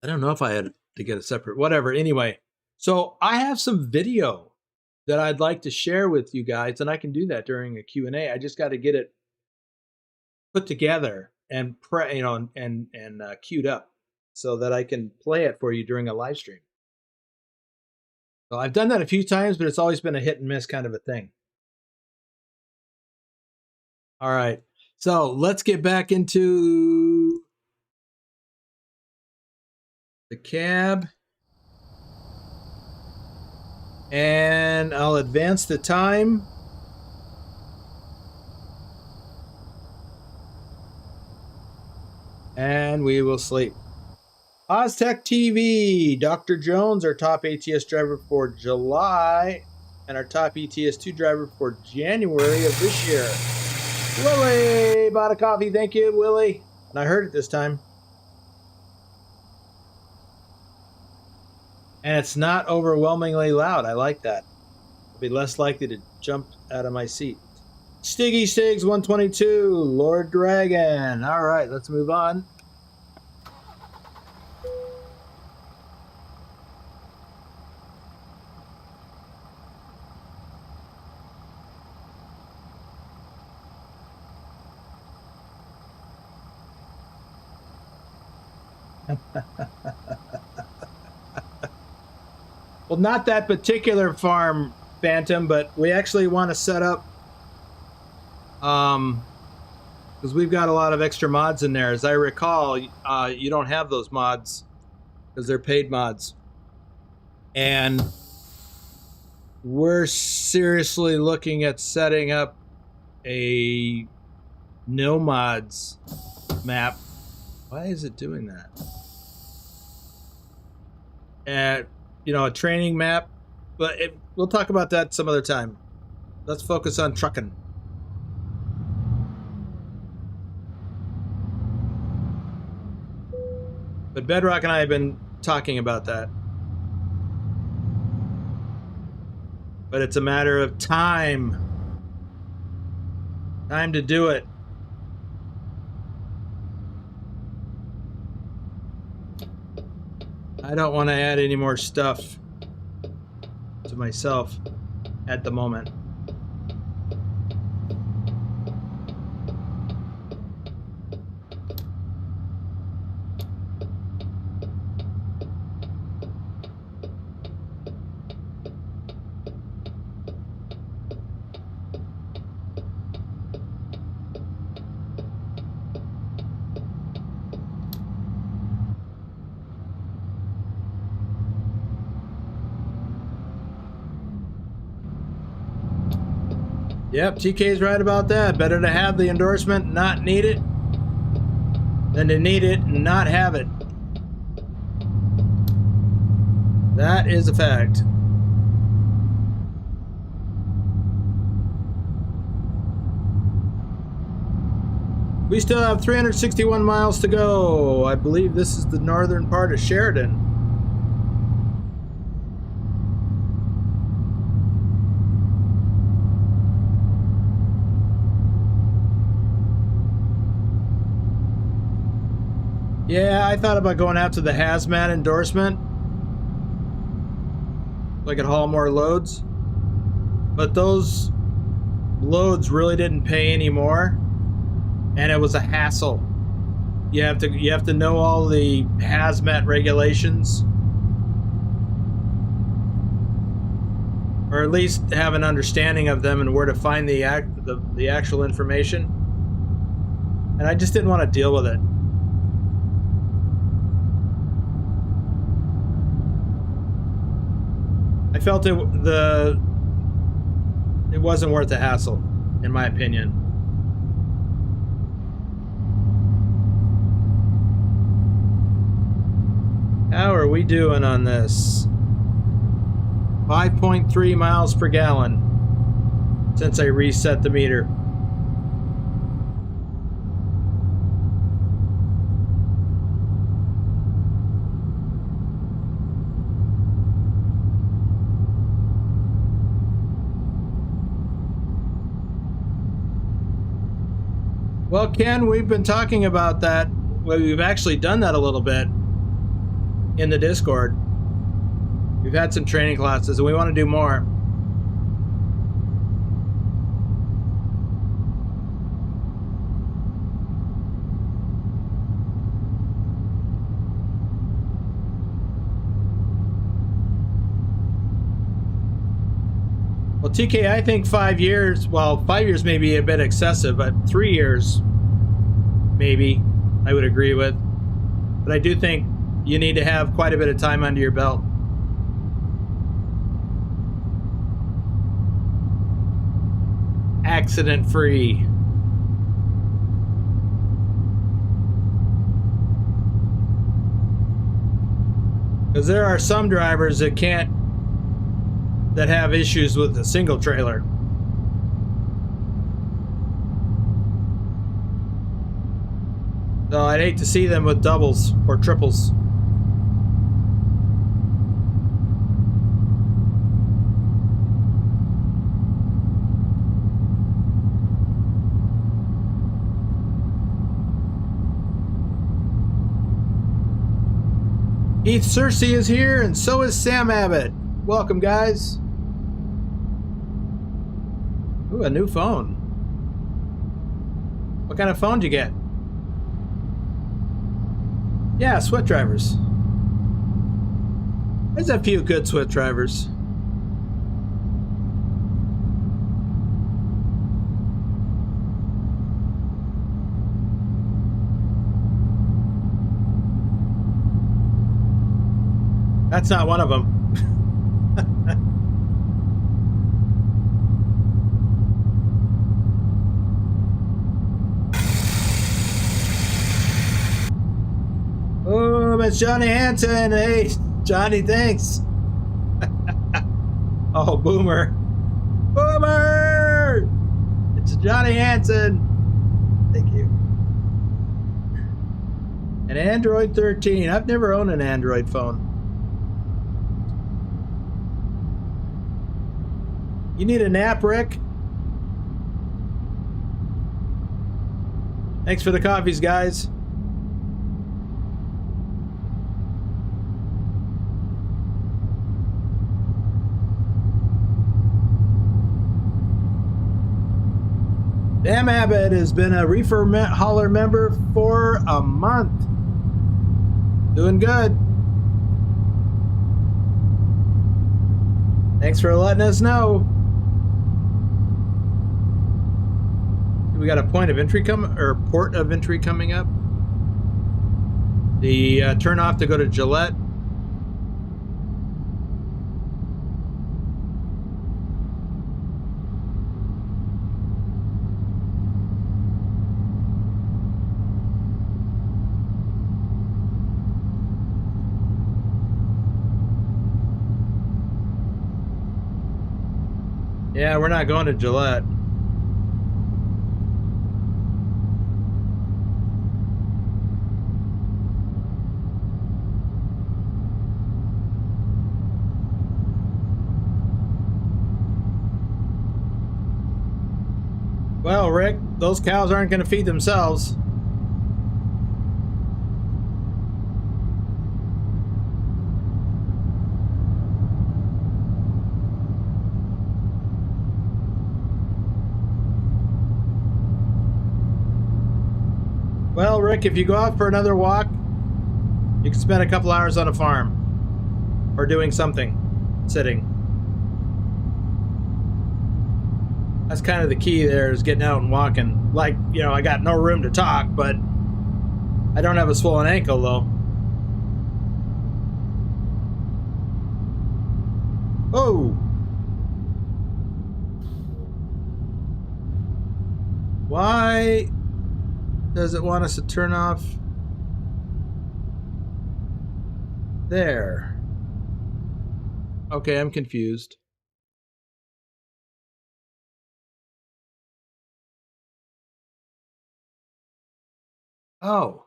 I don't know if I had to get a separate, whatever. Anyway, so I have some video that I'd like to share with you guys, and I can do that during a Q&A. I just got to get it put together and queued up so that I can play it for you during a live stream. So I've done that a few times, but it's always been a hit and miss kind of a thing. All right, so let's get back into the cab. And I'll advance the time. And we will sleep. Oztech TV, Dr. Jones, our top ATS driver for July, and our top ETS2 driver for January of this year. Willie bought a coffee. Thank you, Willie. And I heard it this time. And it's not overwhelmingly loud. I like that. I'll be less likely to jump out of my seat. Stiggy Stigs 122, Lord Dragon. All right, let's move on. Well, not that particular farm, Phantom, but we actually want to set up, because we've got a lot of extra mods in there. As I recall, you don't have those mods because they're paid mods. And we're seriously looking at setting up a no mods map. Why is it doing that? And a training map, but we'll talk about that some other time. Let's focus on trucking. But Bedrock and I have been talking about that. But it's a matter of time. Time to do it. I don't want to add any more stuff to myself at the moment. Yep, TK's right about that. Better to have the endorsement, not need it, than to need it and not have it. That is a fact. We still have 361 miles to go. I believe this is the northern part of Sheridan. Yeah, I thought about going after the hazmat endorsement, so I could haul more loads, but those loads really didn't pay anymore, and it was a hassle. You have to know all the hazmat regulations. or at least have an understanding of them and where to find the actual information. And I just didn't want to deal with it. I felt it wasn't worth the hassle, in my opinion. How are we doing on this? 5.3 miles per gallon since I reset the meter. Well, Ken, we've been talking about that. Well, we've actually done that a little bit in the Discord. We've had some training classes and we want to do more. Well, TK, I think 5 years, well, 5 years may be a bit excessive, but 3 years, maybe, I would agree with. But I do think you need to have quite a bit of time under your belt. Accident-free. Because there are some drivers that have issues with a single trailer. So I'd hate to see them with doubles or triples. Keith Cersei is here, and so is Sam Abbott. Welcome, guys. Ooh, a new phone. What kind of phone did you get? Yeah, Swift drivers. There's a few good Swift drivers. That's not one of them. Oh, it's Johnny Hansen. Hey, Johnny, thanks. Oh, Boomer. Boomer! It's Johnny Hansen. Thank you. An Android 13. I've never owned an Android phone. You need a nap, Rick? Thanks for the coffees, guys. Sam Abbott has been a Reefer Hauler member for a month. Doing good. Thanks for letting us know. We got a point of entry port of entry coming up. The turnoff to go to Gillette. Yeah, we're not going to Gillette. Well, Rick, those cows aren't going to feed themselves. Well, Rick, if you go out for another walk, you can spend a couple hours on a farm or doing something, sitting. That's kind of the key there, is getting out and walking. Like, you know, I got no room to talk, but I don't have a swollen ankle, though. Oh! Why does it want us to turn off there? Okay, I'm confused. Oh.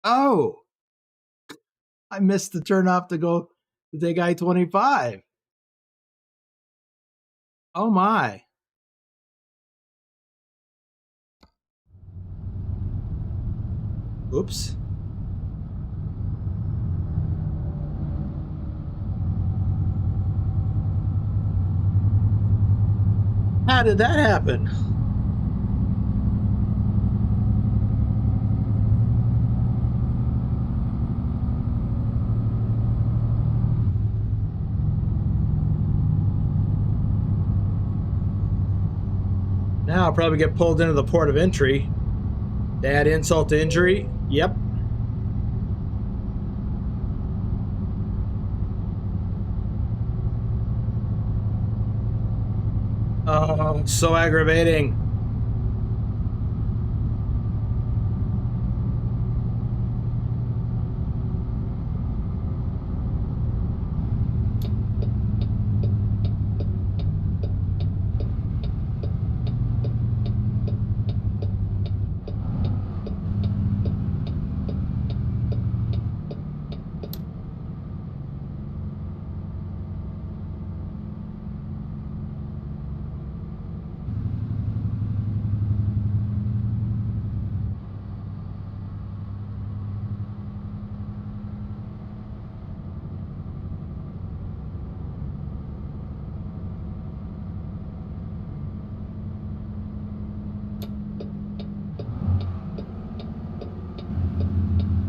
Oh! I missed the turn off to go to take I-25. Oh my. Oops. How did that happen? Now I'll probably get pulled into the port of entry. To add insult to injury. Yep. Oh, so aggravating.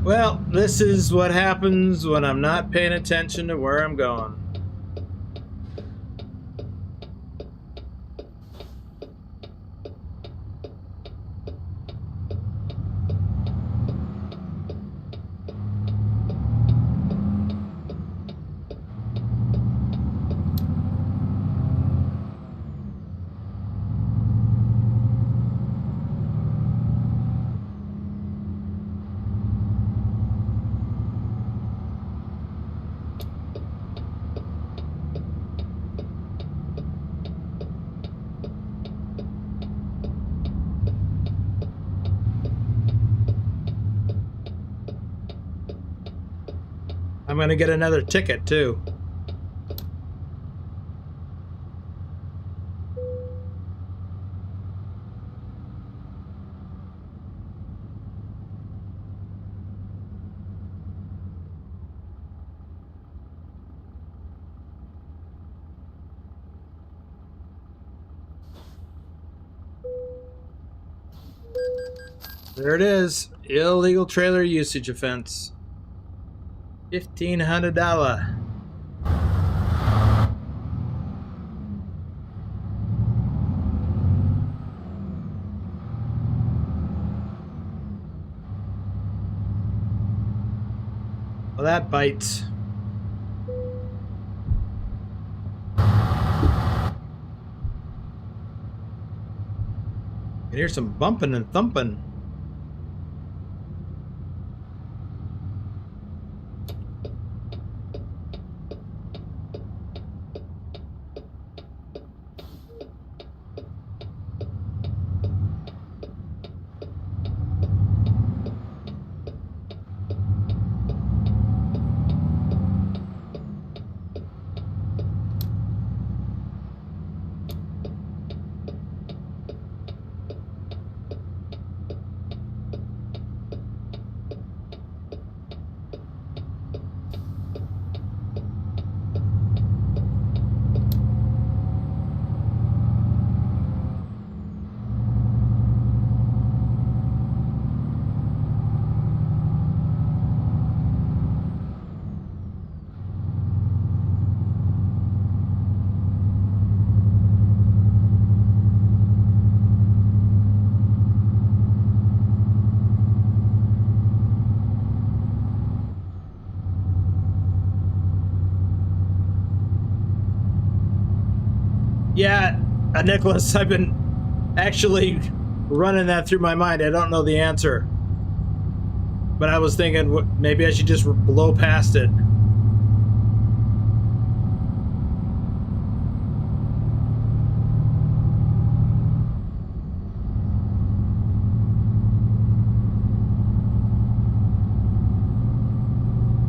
Well, this is what happens when I'm not paying attention to where I'm going. I'm going to get another ticket, too. There it is. Illegal trailer usage offense. $1,500. Well, that bites. I can hear some bumping and thumping. Yeah, Nicholas, I've been actually running that through my mind. I don't know the answer. But I was thinking maybe I should just blow past it.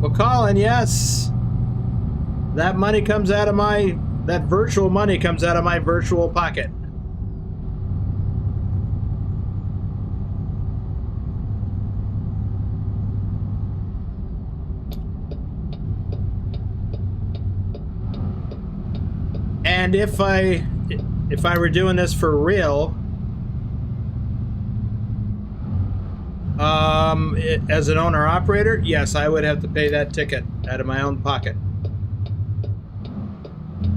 Well, Colin, yes. That money comes out of that virtual money comes out of my virtual pocket. And if I were doing this for real, as an owner operator, yes, I would have to pay that ticket out of my own pocket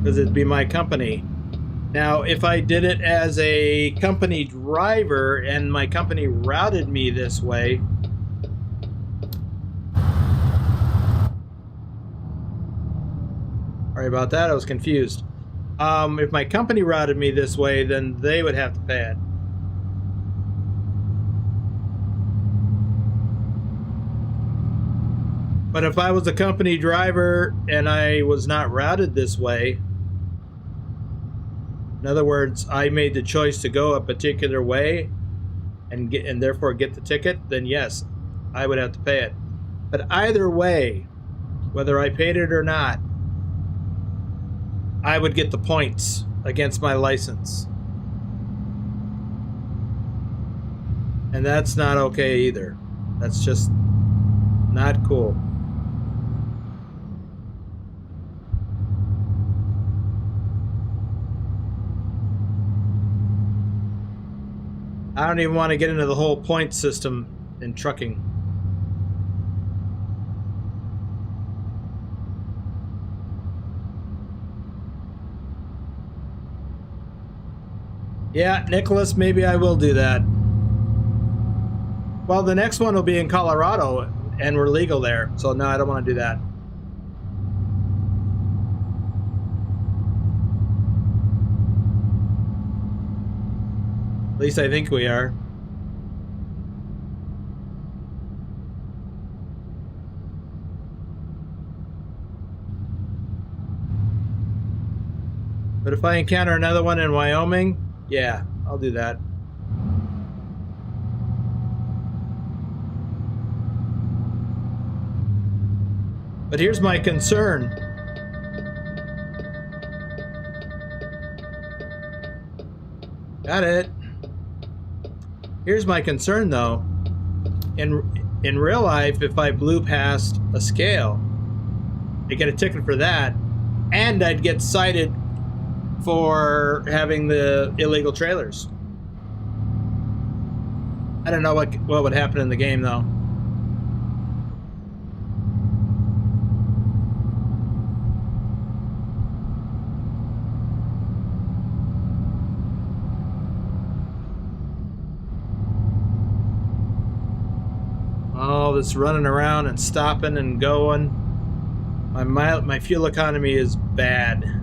because it'd be my company. Now, if I did it as a company driver and my company routed me this way, sorry about that, I was confused. If my company routed me this way, then they would have to pay it. But if I was a company driver and I was not routed this way, in other words, I made the choice to go a particular way and therefore get the ticket, then yes, I would have to pay it. But either way, whether I paid it or not, I would get the points against my license. And that's not okay either. That's just not cool. I don't even want to get into the whole point system in trucking. Yeah, Nicholas, maybe I will do that. Well, the next one will be in Colorado, and we're legal there. So no, I don't want to do that. At least I think we are. But if I encounter another one in Wyoming, yeah, I'll do that. But here's my concern. Got it. Here's my concern, though. In real life, if I blew past a scale, I'd get a ticket for that, and I'd get cited for having the illegal trailers. I don't know what would happen in the game, though. All this running around and stopping and going. My fuel economy is bad.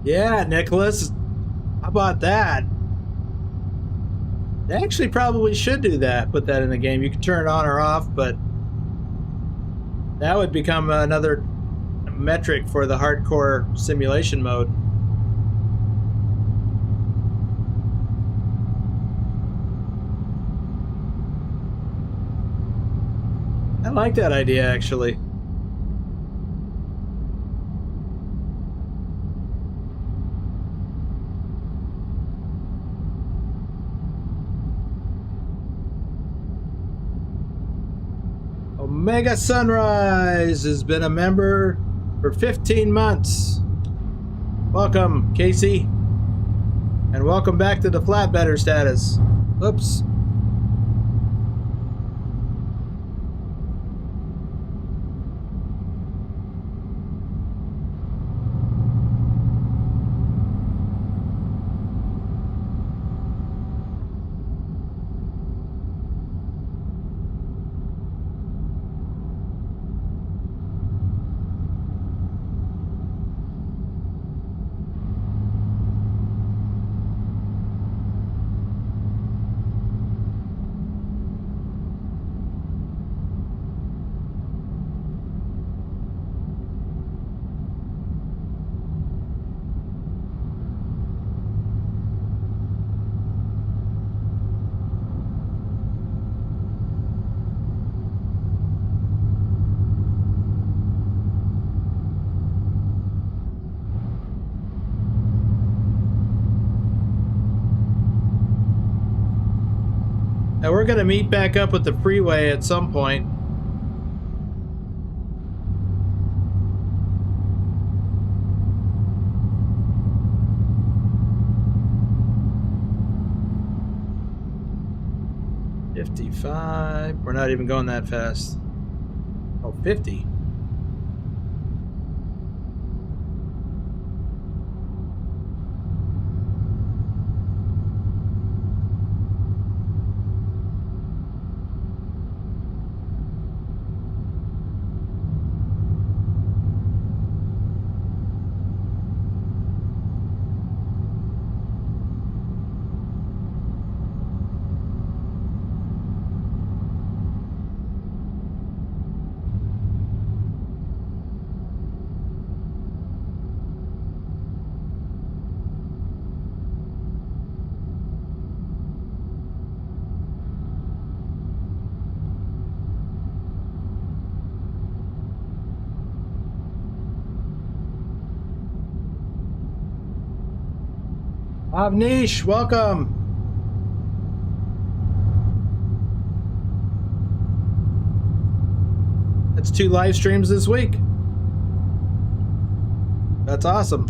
Yeah, Nicholas. How about that? They actually probably should do that. Put that in the game. You can turn it on or off, but that would become another metric for the hardcore simulation mode. I like that idea, actually. Omega Sunrise has been a member for 15 months. Welcome, Casey. And welcome back to the flatbedder status. Oops. Now we're going to meet back up with the freeway at some point. We're not even going that fast. Oh, 50. Avnish, welcome. That's 2 live streams this week. That's awesome.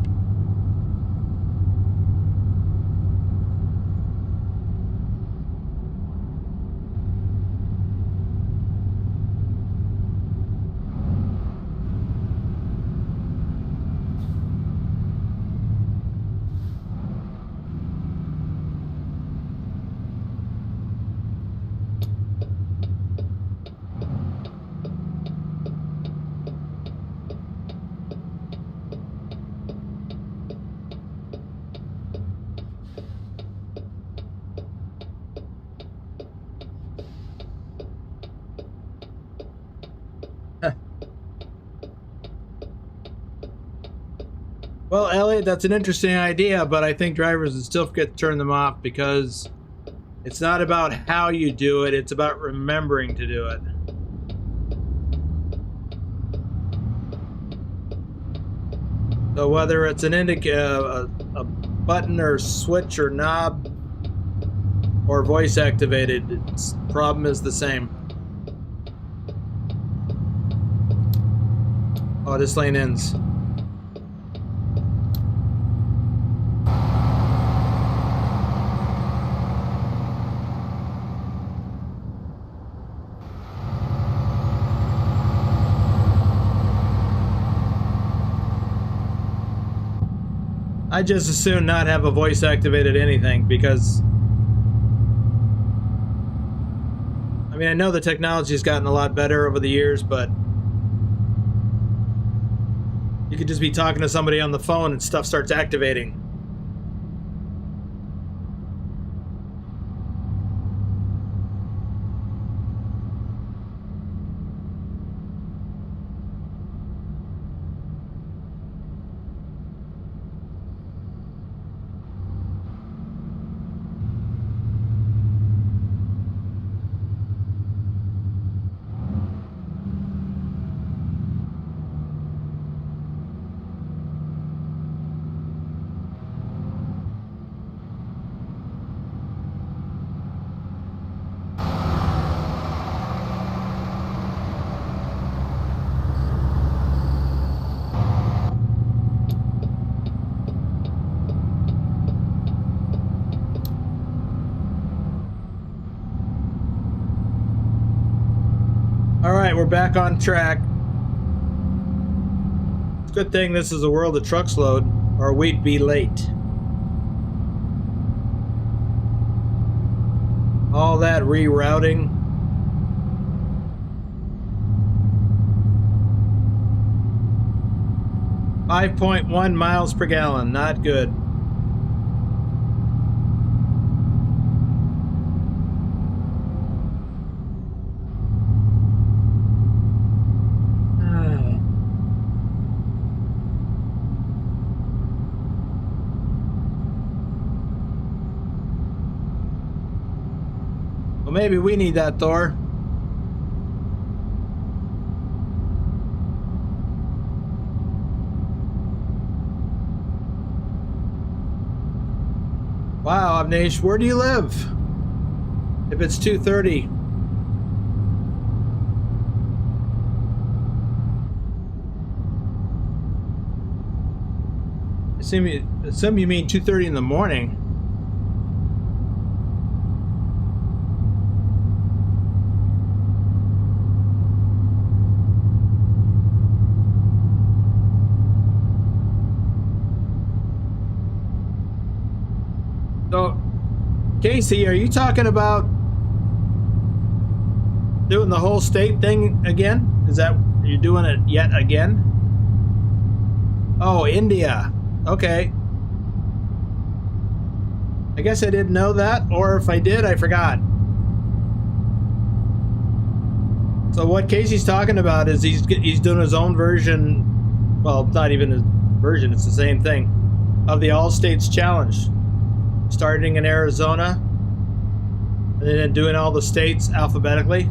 Well, Elliot, that's an interesting idea, but I think drivers would still forget to turn them off because it's not about how you do it, it's about remembering to do it. So whether it's an a button or switch or knob or voice activated, the problem is the same. Oh, this lane ends. I just as soon not have a voice activated anything because I mean, I know the technology's gotten a lot better over the years, but you could just be talking to somebody on the phone and stuff starts activating. right, we're back on track. It's a good thing this is a world of trucks load, or we'd be late. All that rerouting. .1 miles per gallon, not good. Well, maybe we need that, Thor. Wow, Avnish, where do you live? If it's 2:30. Assume you mean 2:30 in the morning. So, Casey, are you talking about doing the whole state thing again? Is that you're doing it yet again? Oh, India. Okay. I guess I didn't know that, or if I did, I forgot. So what Casey's talking about is he's doing his own version. Well, it's not even a version; it's the same thing of the All States Challenge. Starting in Arizona and then doing all the states alphabetically.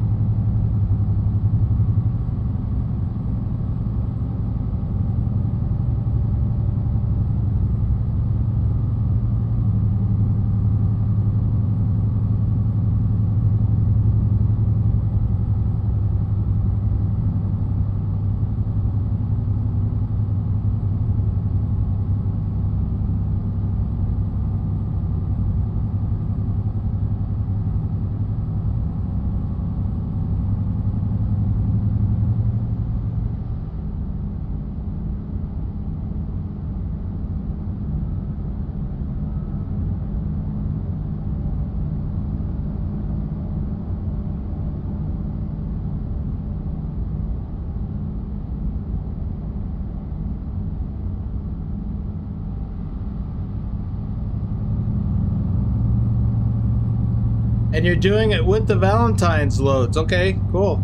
And you're doing it with the Valentine's loads. Okay, cool.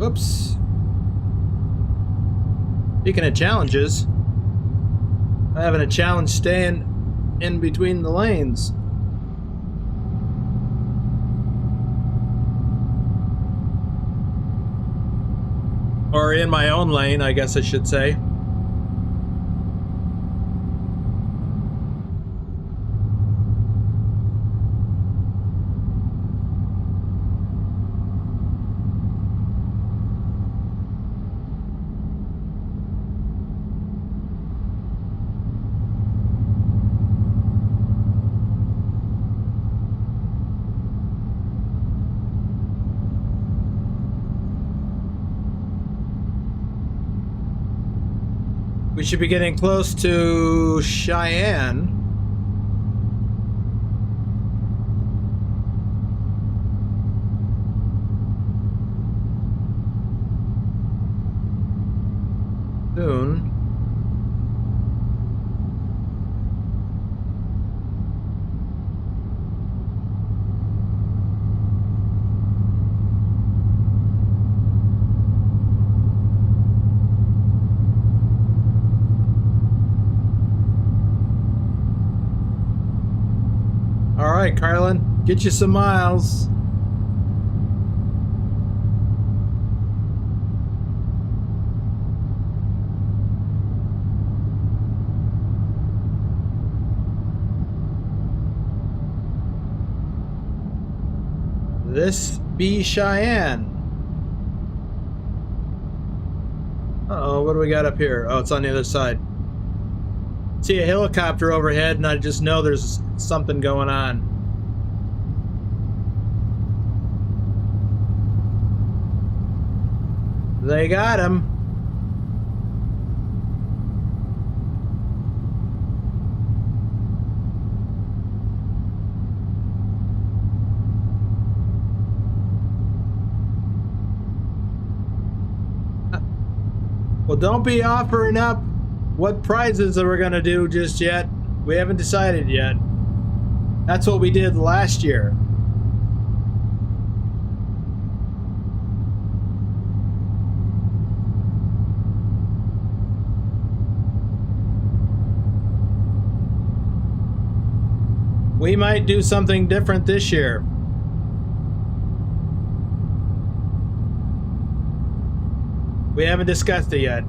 Oops. Speaking of challenges, I'm having a challenge staying in between the lanes. Or in my own lane, I guess I should say. We should be getting close to Cheyenne. Soon. All right, Carlin, get you some miles. This be Cheyenne. Uh-oh, what do we got up here? Oh, it's on the other side. See a helicopter overhead, and I just know there's something going on. They got him. Well, don't be offering up what prizes that we're going to do just yet. We haven't decided yet. That's what we did last year. We might do something different this year. We haven't discussed it yet.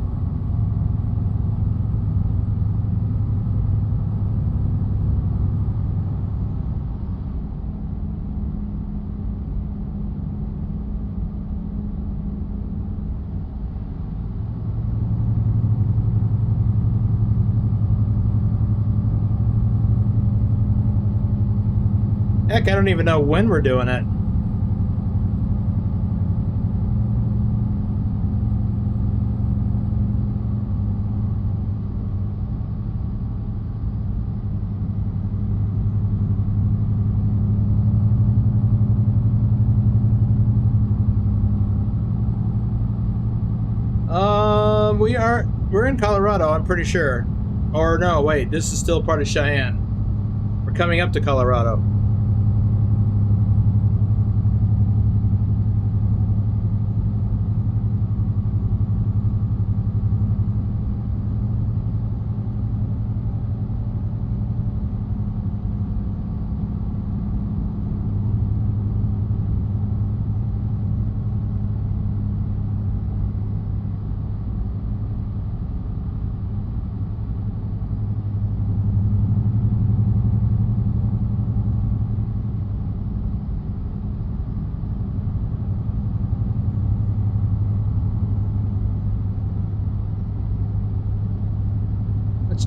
Heck, I don't even know when we're doing it. We're in Colorado, I'm pretty sure. Or no, wait, this is still part of Cheyenne. We're coming up to Colorado.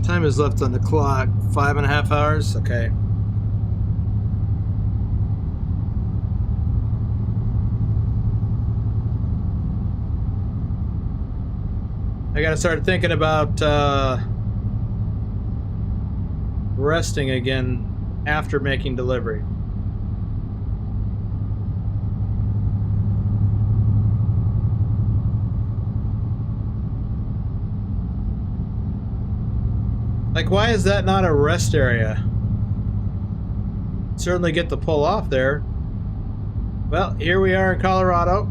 Time is left on the clock. 5.5 hours. Okay. I gotta start thinking about resting again after making delivery. Like, why is that not a rest area? Certainly get the pull off there. Well, here we are in Colorado.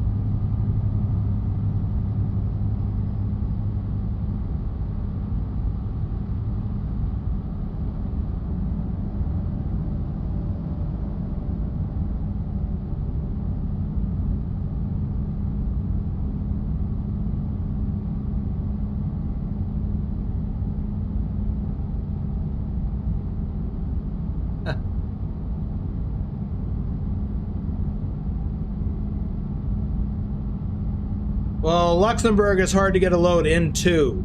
Well, Luxembourg is hard to get a load into.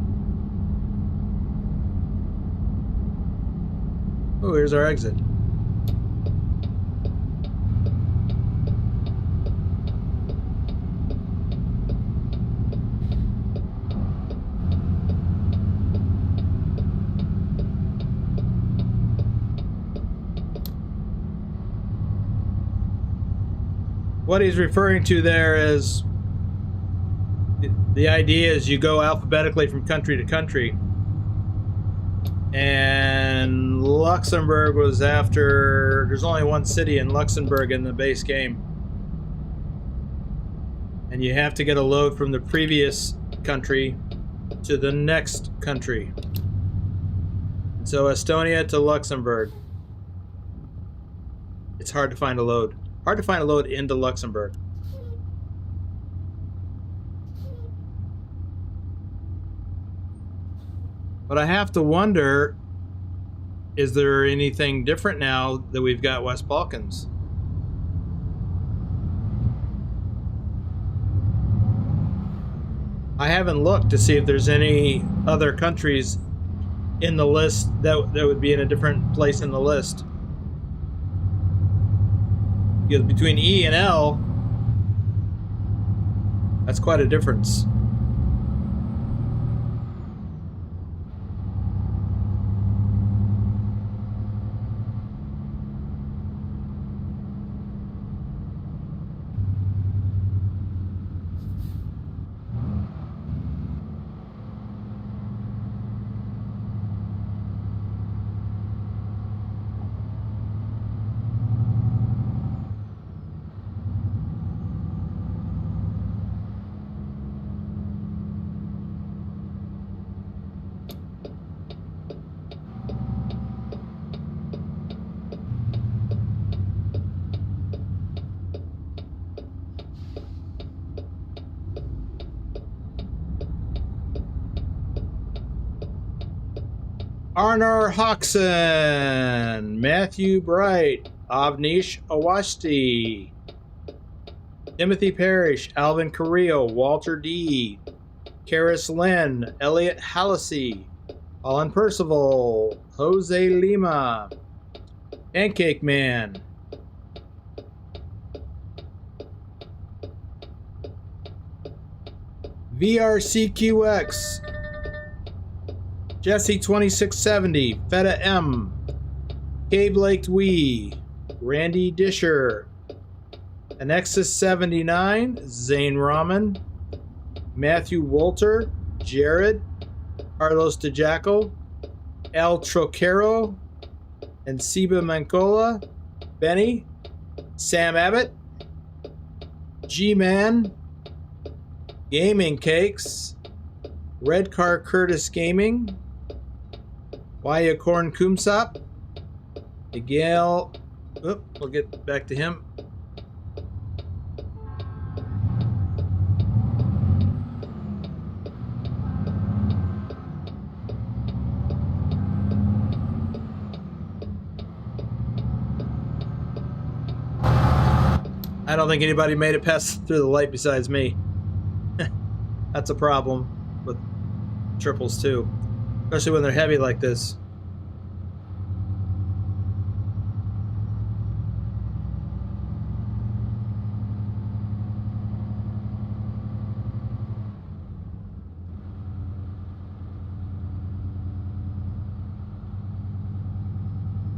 Oh, here's our exit. What he's referring to there is the idea is you go alphabetically from country to country, and Luxembourg was after. There's only one city in Luxembourg in the base game, and you have to get a load from the previous country to the next country. So Estonia to Luxembourg. It's hard to find a load. Hard to find a load into Luxembourg. But I have to wonder, is there anything different now that we've got West Balkans? I haven't looked to see if there's any other countries in the list that would be in a different place in the list. Because between E and L, that's quite a difference. Arnar Hoxson, Matthew Bright, Avnish Awasti, Timothy Parrish, Alvin Carrillo, Walter D, Karis Lynn, Elliot Hallisey, Colin Percival, Jose Lima, Pancake Man, VRCQX, Jesse 2670, Feta M, Cabe Lake Wee, Randy Disher, Anexus 79, Zane Rahman, Matthew Wolter, Jared, Carlos DeJaco, El Troquero, and Siba Mancola, Benny, Sam Abbott, G-Man, Gaming Cakes, Red Car Curtis Gaming, Waya Korn Kumsap, Miguel, we'll get back to him. I don't think anybody made it past through the light besides me. That's a problem with triples too, especially when they're heavy like this.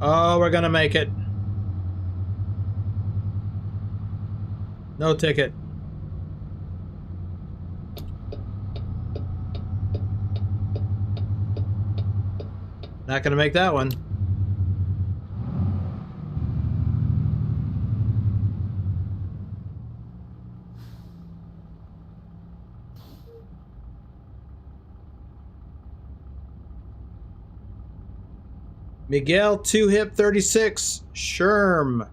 Oh, we're gonna make it. No ticket. Not gonna make that one. Miguel 2-Hip 36, Sherm,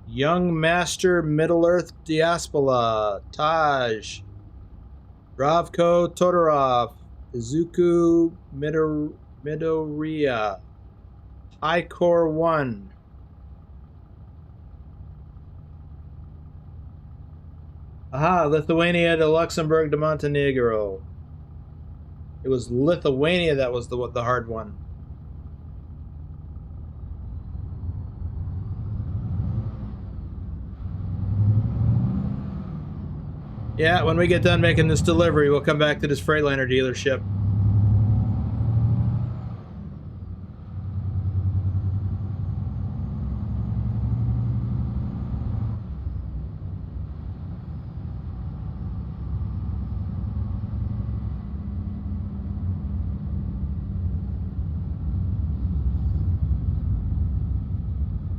Young Master Middle Earth Diaspora, Taj, Ravko Todorov, Izuku Midoriya, High Core 1. Aha, Lithuania to Luxembourg to Montenegro. It was Lithuania that was the hard one. Yeah, when we get done making this delivery, we'll come back to this Freightliner dealership.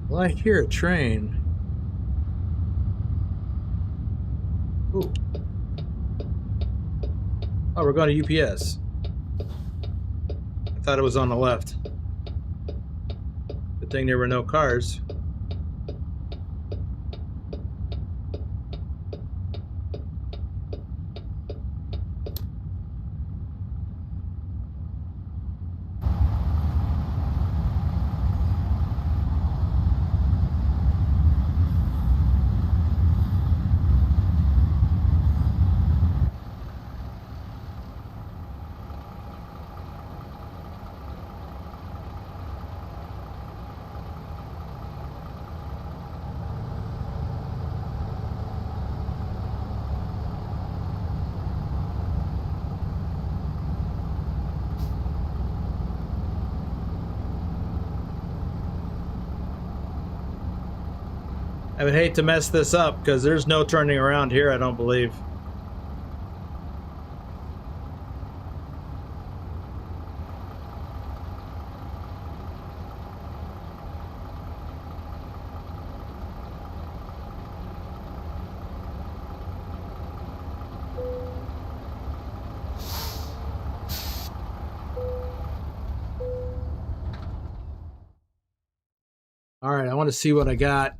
Well, I hear a train. Ooh. Oh, we're going to UPS. I thought it was on the left. Good thing there were no cars. I would hate to mess this up because there's no turning around here, I don't believe. All right, I want to see what I got.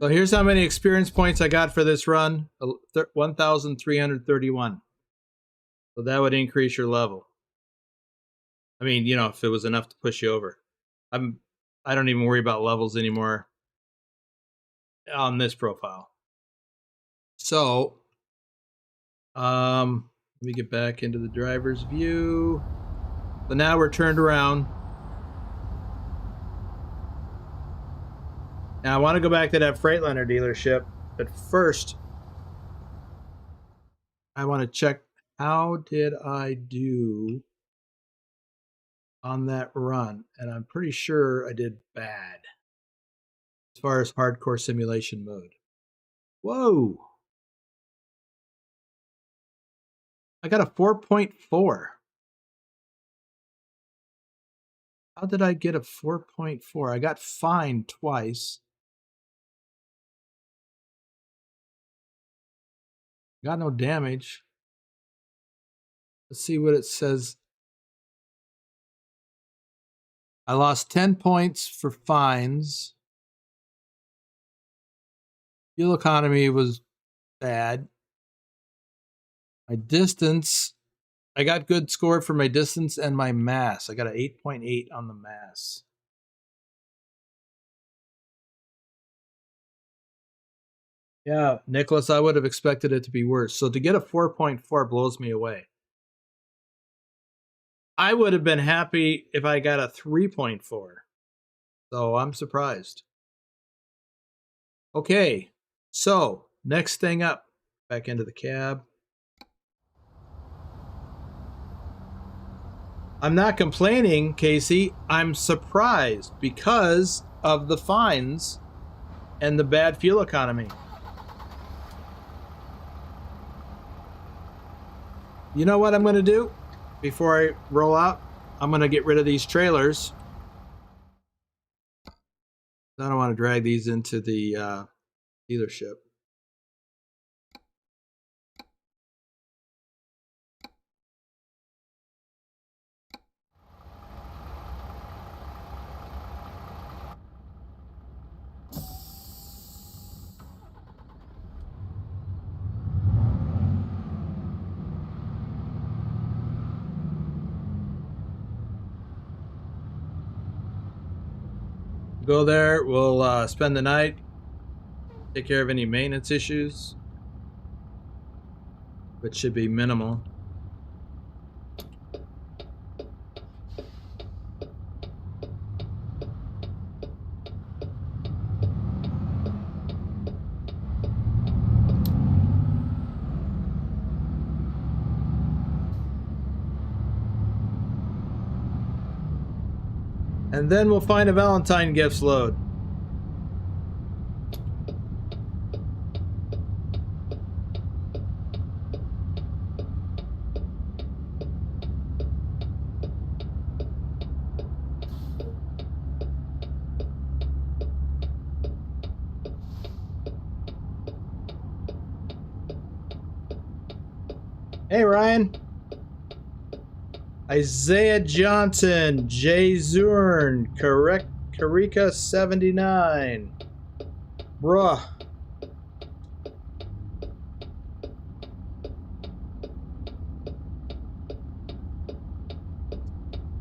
So here's how many experience points I got for this run, 1,331. So that would increase your level. I mean, you know, if it was enough to push you over. I don't even worry about levels anymore on this profile. So, let me get back into the driver's view. So now we're turned around. Now I want to go back to that Freightliner dealership, but first I want to check how did I do on that run, and I'm pretty sure I did bad as far as hardcore simulation mode. Whoa! I got a 4.4. How did I get a 4.4? I got fined twice. Got no damage. Let's see what it says. I lost 10 points for fines. Fuel economy was bad. My distance, I got good score for my distance and my mass. I got an 8.8 on the mass. Yeah, Nicholas, I would have expected it to be worse. So to get a 4.4 blows me away. I would have been happy if I got a 3.4. So I'm surprised. Okay, so next thing up, back into the cab. I'm not complaining, Casey. I'm surprised because of the fines and the bad fuel economy. You know what I'm going to do before I roll out? I'm going to get rid of these trailers. I don't want to drag these into the dealership. Go there. We'll spend the night. Take care of any maintenance issues, which should be minimal. And then we'll find a Valentine gifts load. Hey, Ryan. Isaiah Johnson, Jay Zurn, Karika 79. Bruh.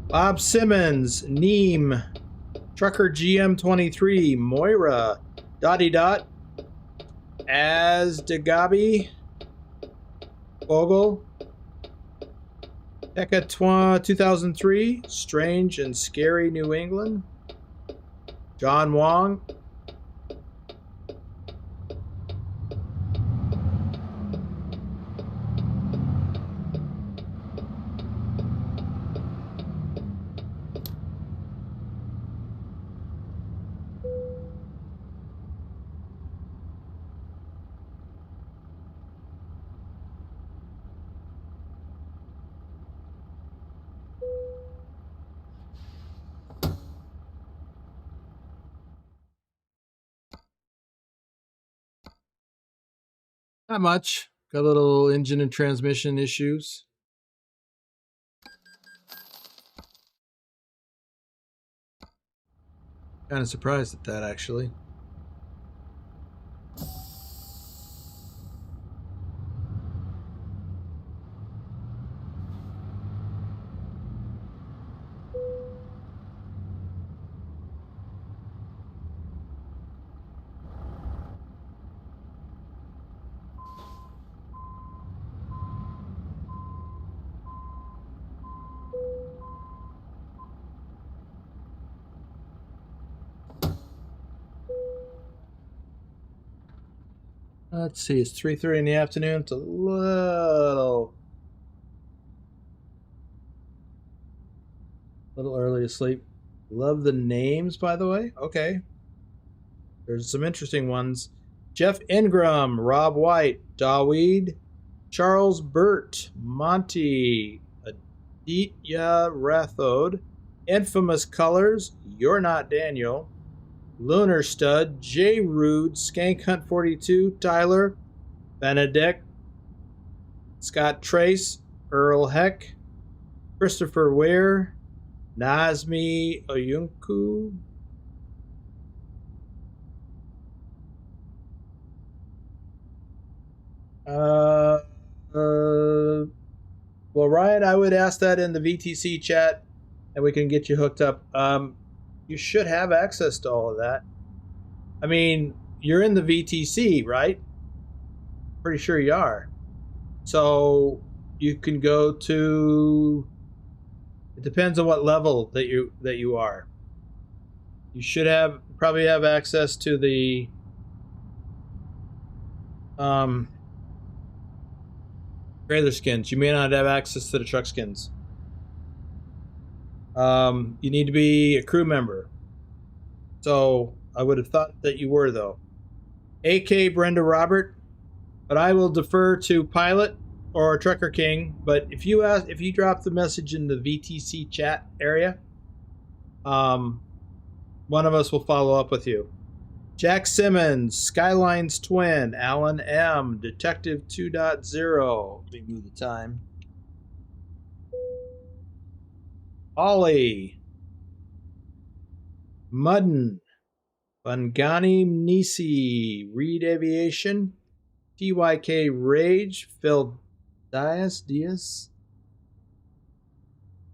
Bob Simmons, Neem, Trucker GM23, Moira, Dotty Dot, Asdegabi, Bogle, Eka 2003, Strange and Scary New England, John Wong, not much. Got a little engine and transmission issues. Kind of surprised at that, actually. Let's see, it's 3:30 in the afternoon. It's a little early to sleep. Love the names, by the way. Okay. There's some interesting ones. Jeff Ingram, Rob White, Daweed, Charles Burt, Monty, Aditya Rathod, Infamous Colors, You're Not Daniel, Lunar Stud, J. Rude, Skank Hunt 42, Tyler, Benedict, Scott Trace, Earl Heck, Christopher Ware, Nazmi Oyunku, well, Ryan, I would ask that in the VTC chat, and we can get you hooked up. You should have access to all of that. I mean, you're in the VTC, right? Pretty sure you are. So you can go to. It depends on what level that you are. You should probably have access to the trailer skins. You may not have access to the truck skins. You need to be a crew member. So I would have thought that you were, though. AK Brenda Robert, but I will defer to Pilot or Trucker King. But if you drop the message in the VTC chat area, one of us will follow up with you. Jack Simmons, Skyline's twin, Alan M, Detective 2.0. Let me move the time. Ollie, Mudden, Bungani Nisi, Reed Aviation, TYK Rage, Phil Diaz.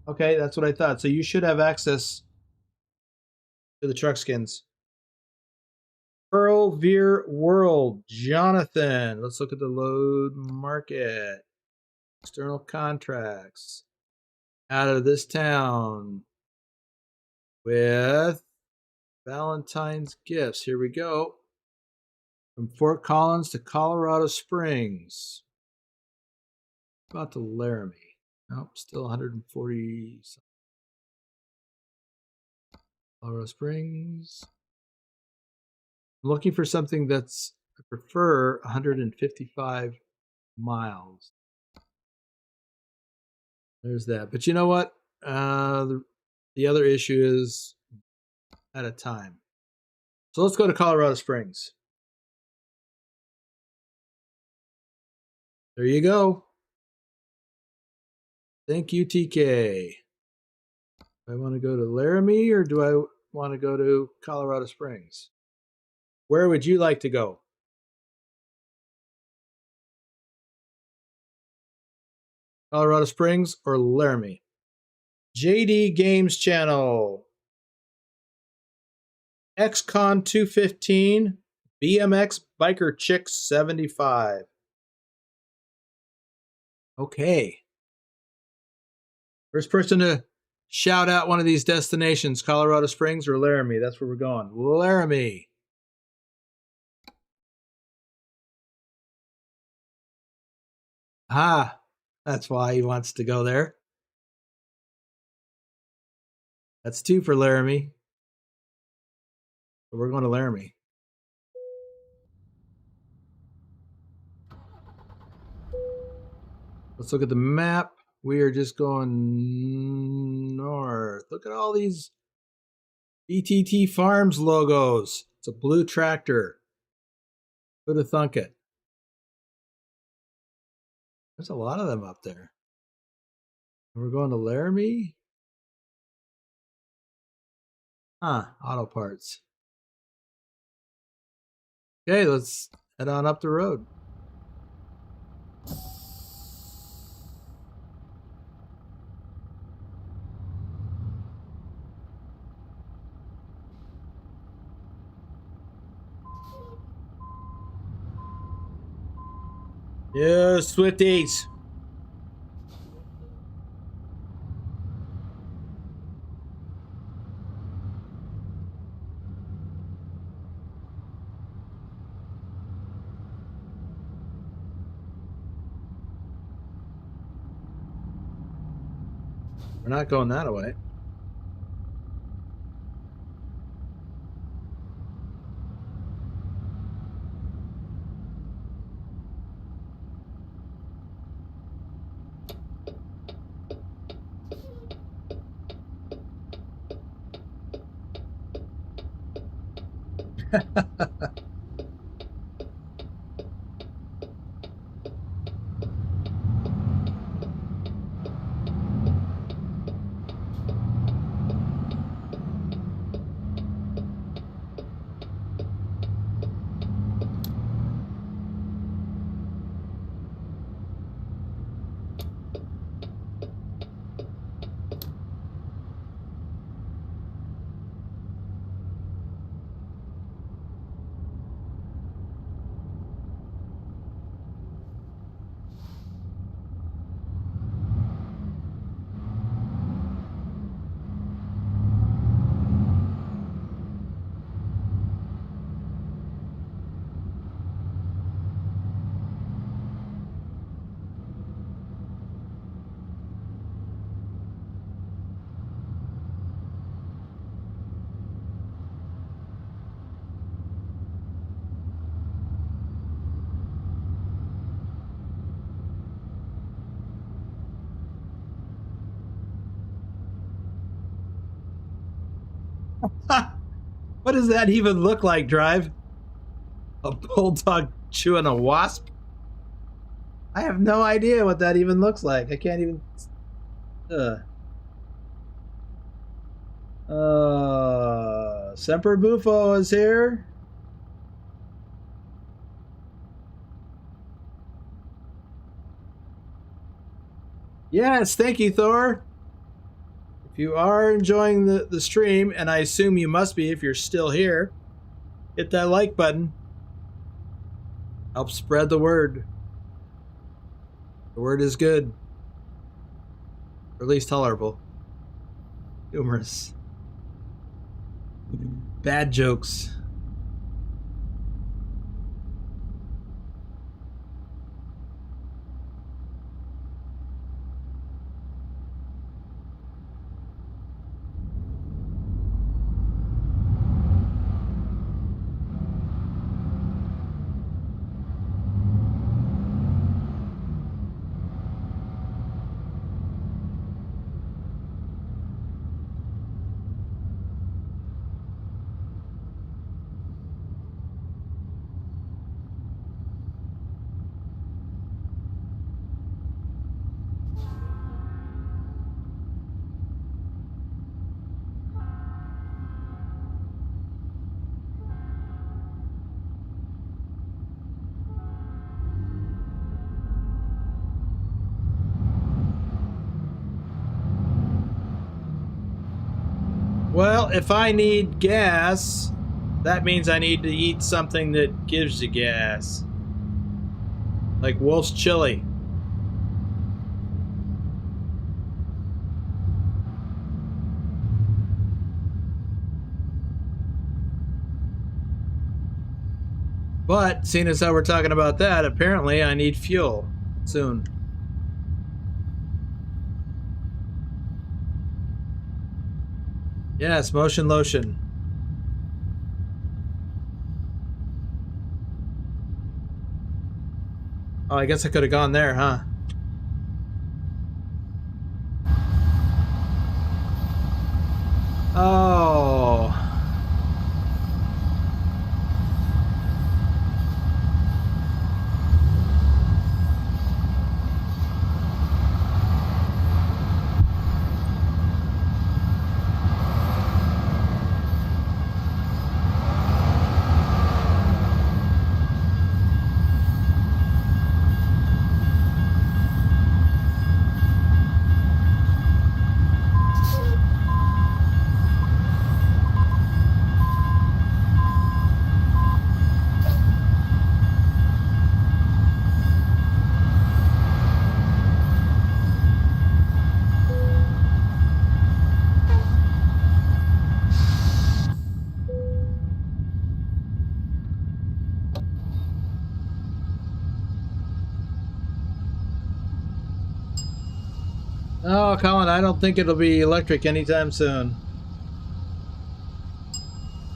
Okay, that's what I thought. So you should have access to the truck skins. Pearl Veer World, Jonathan. Let's look at the load market. External contracts. Out of this town with Valentine's gifts. Here we go. From Fort Collins to Colorado Springs. About to Laramie. Nope, still 140. Colorado Springs. I'm looking for something that's, I prefer 155 miles. There's that. But you know what? The other issue is at a time. So let's go to Colorado Springs. There you go. Thank you, TK. Do I want to go to Laramie or do I want to go to Colorado Springs? Where would you like to go? Colorado Springs or Laramie? JD Games Channel. XCon 215, BMX Biker Chick 75. Okay. First person to shout out one of these destinations, Colorado Springs or Laramie. That's where we're going. Laramie. Ah, that's why he wants to go there. That's 2 for Laramie. But we're going to Laramie. Let's look at the map. We are just going north. Look at all these BTT Farms logos. It's a blue tractor. Who'd have thunk it? There's a lot of them up there. We're going to Laramie? Auto parts. Okay, let's head on up the road. Yeah, Swifties. We're not going that way. What does that even look like, Drive? A bulldog chewing a wasp? I have no idea what that even looks like. I can't even... Semper Bufo is here. Yes, thank you, Thor. If you are enjoying the stream, and I assume you must be if you're still here, hit that like button. Help spread the word. The word is good. Or at least tolerable. Humorous. Bad jokes. Well, if I need gas, that means I need to eat something that gives you gas. Like Wolf's Chili. But, seeing as how we're talking about that, apparently I need fuel soon. Yes, motion lotion. Oh, I guess I could have gone there, huh? Oh. Oh, Colin, I don't think it'll be electric anytime soon.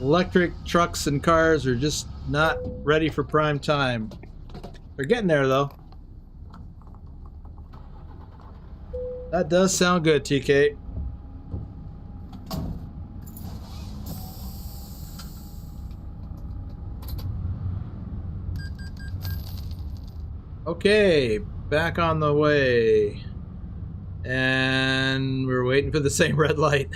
Electric trucks and cars are just not ready for prime time. They're getting there, though. That does sound good, TK. Okay, back on the way. And we're waiting for the same red light.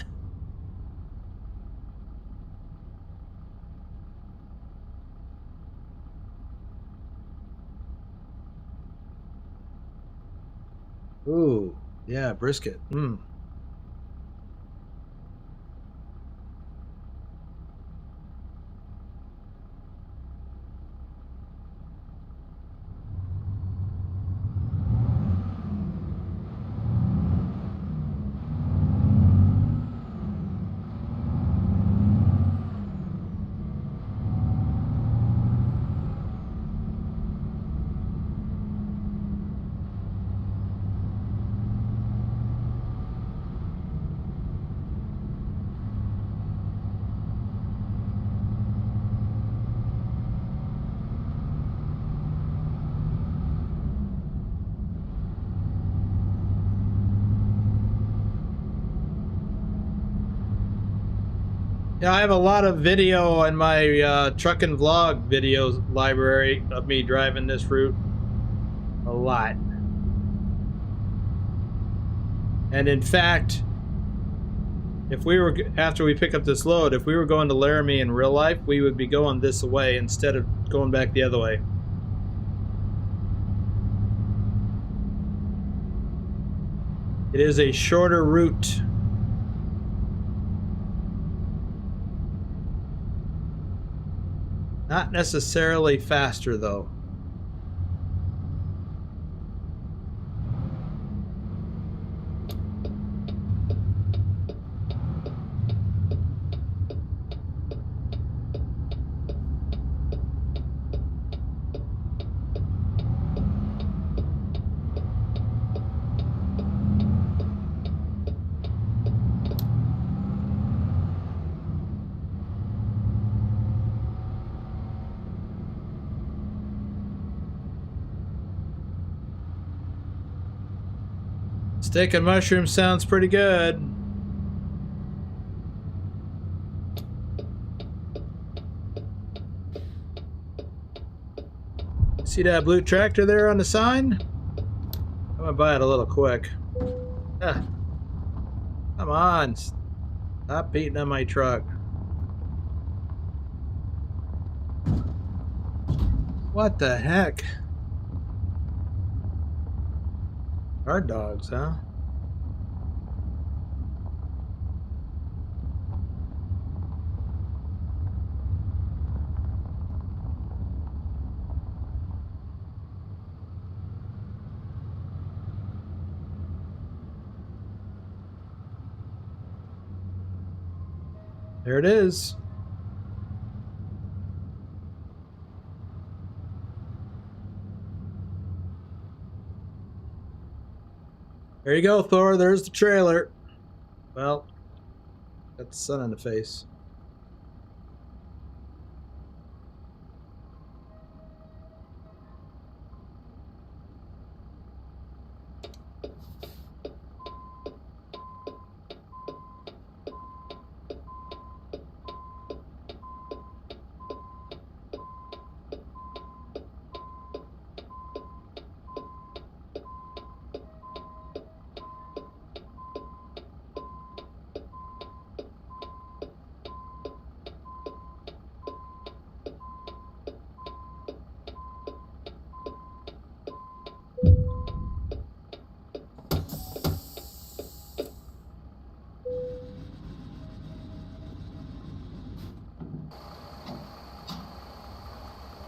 Ooh, yeah, brisket. Yeah, I have a lot of video in my truck and vlog videos library of me driving this route. A lot. And in fact, if we were, after we pick up this load, if we were going to Laramie in real life, we would be going this way instead of going back the other way. It is a shorter route. Not necessarily faster, though. Steak and mushroom sounds pretty good. See that blue tractor there on the sign? I'm gonna buy it a little quick. Ah, come on. Stop beating on my truck. What the heck? Guard dogs, huh? There it is. There you go, Thor. There's the trailer. Well, got the sun in the face.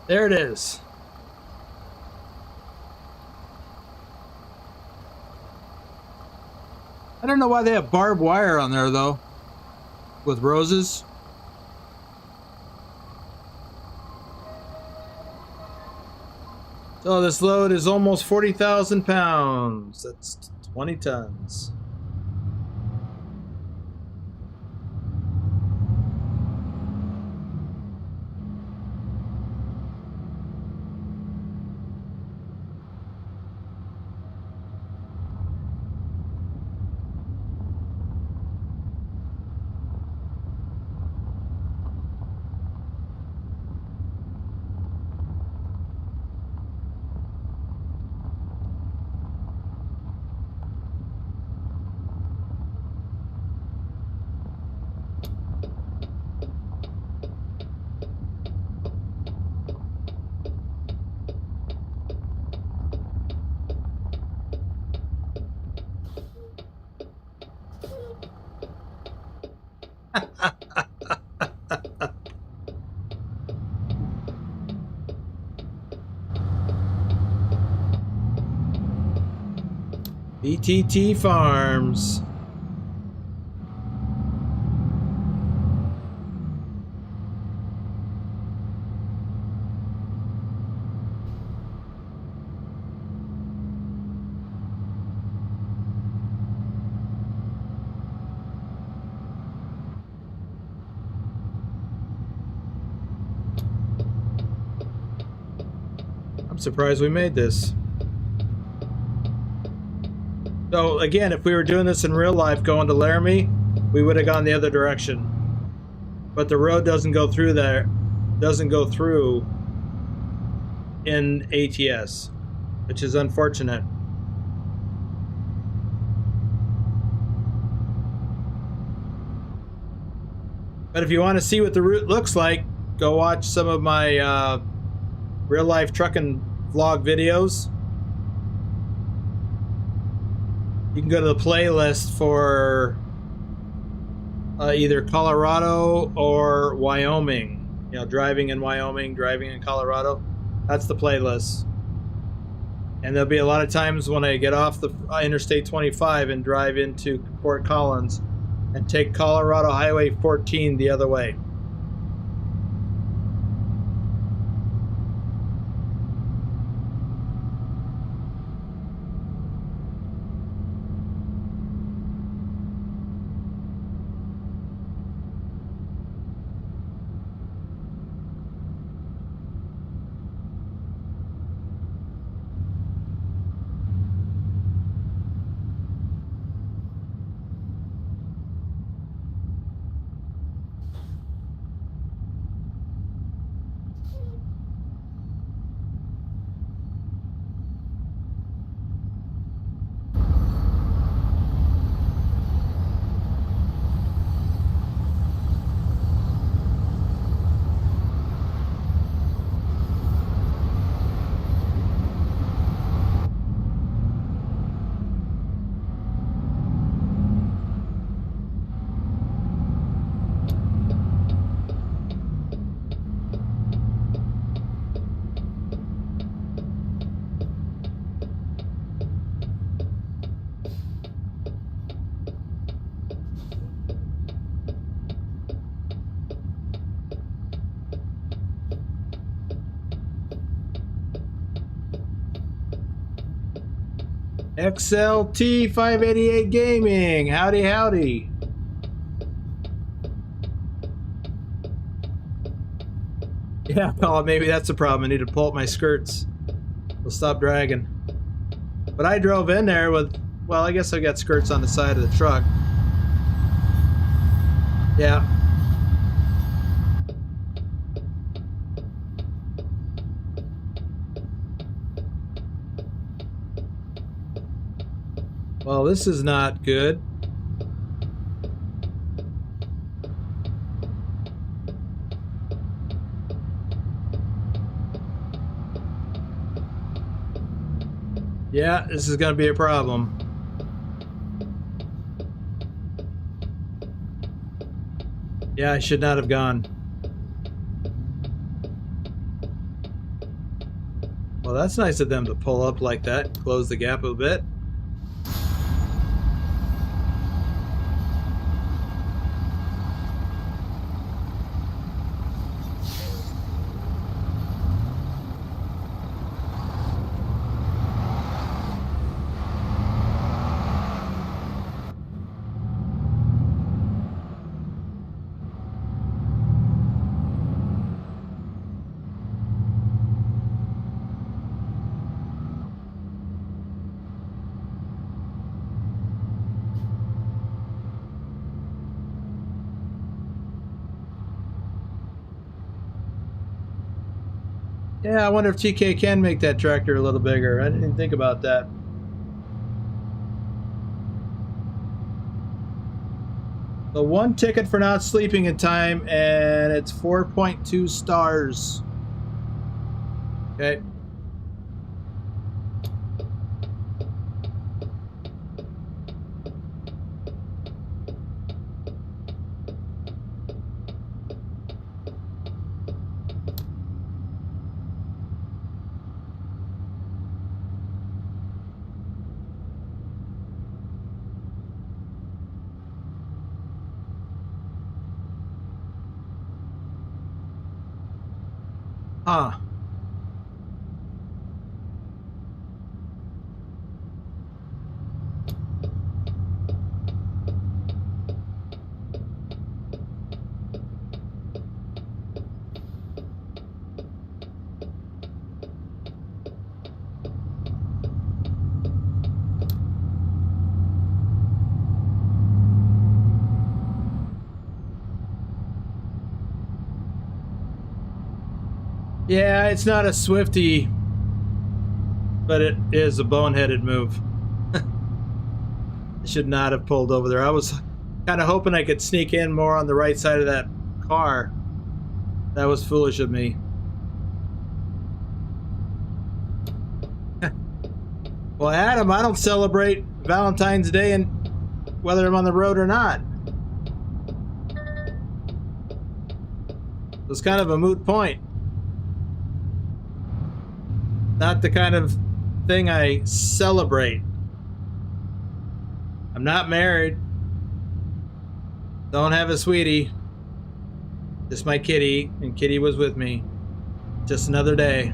There it is. I don't know why they have barbed wire on there, though, with roses. So this load is almost 40,000 pounds. That's 20 tons. BTT Farms. I'm surprised we made this. So again, if we were doing this in real life going to Laramie, we would have gone the other direction. But the road doesn't go through there, doesn't go through in ATS, which is unfortunate. But if you want to see what the route looks like, go watch some of my real life trucking vlog videos. You can go to the playlist for either Colorado or Wyoming. You know, driving in Wyoming, driving in Colorado. That's the playlist. And there'll be a lot of times when I get off the Interstate 25 and drive into Fort Collins and take Colorado Highway 14 the other way. XLT 588 Gaming, howdy howdy. Yeah, Paul, maybe that's the problem. I need to pull up my skirts. We'll stop dragging. But I drove in there with, well, I guess I got skirts on the side of the truck. Yeah. Well, this is not good. Yeah, this is going to be a problem. Yeah, I should not have gone. Well, that's nice of them to pull up like that, close the gap a bit. Yeah, I wonder if TK can make that tractor a little bigger. I didn't even think about that. The one ticket for not sleeping in time, and it's 4.2 stars. Okay. Huh. Yeah, it's not a Swifty, but it is a boneheaded move. I should not have pulled over there. I was kind of hoping I could sneak in more on the right side of that car. That was foolish of me. Well, Adam, I don't celebrate Valentine's Day and whether I'm on the road or not. It's kind of a moot point. Not the kind of thing I celebrate. I'm not married. Don't have a sweetie. Just my kitty, and Kitty was with me. Just another day.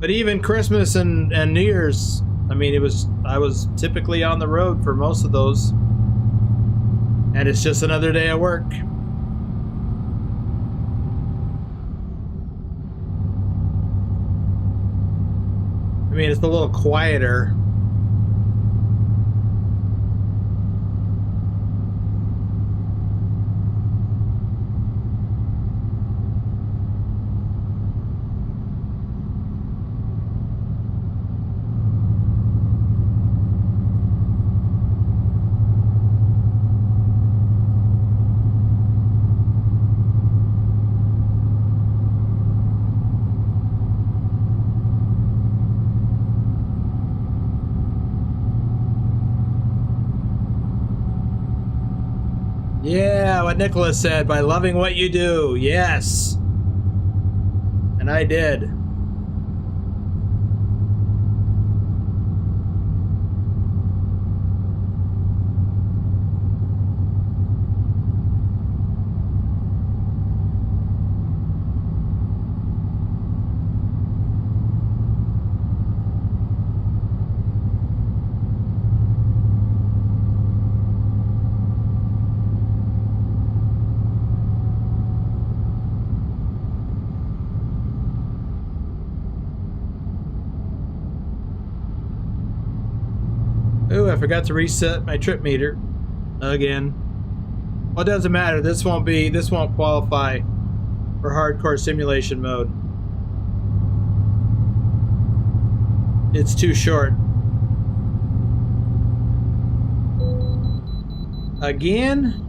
But even Christmas and New Year's, I mean, I was typically on the road for most of those. And it's just another day at work. I mean, it's a little quieter. Yeah, what Nicholas said, by loving what you do. Yes. And I did. Ooh, I forgot to reset my trip meter again. Well, it doesn't matter. This won't qualify for hardcore simulation mode. It's too short. Again?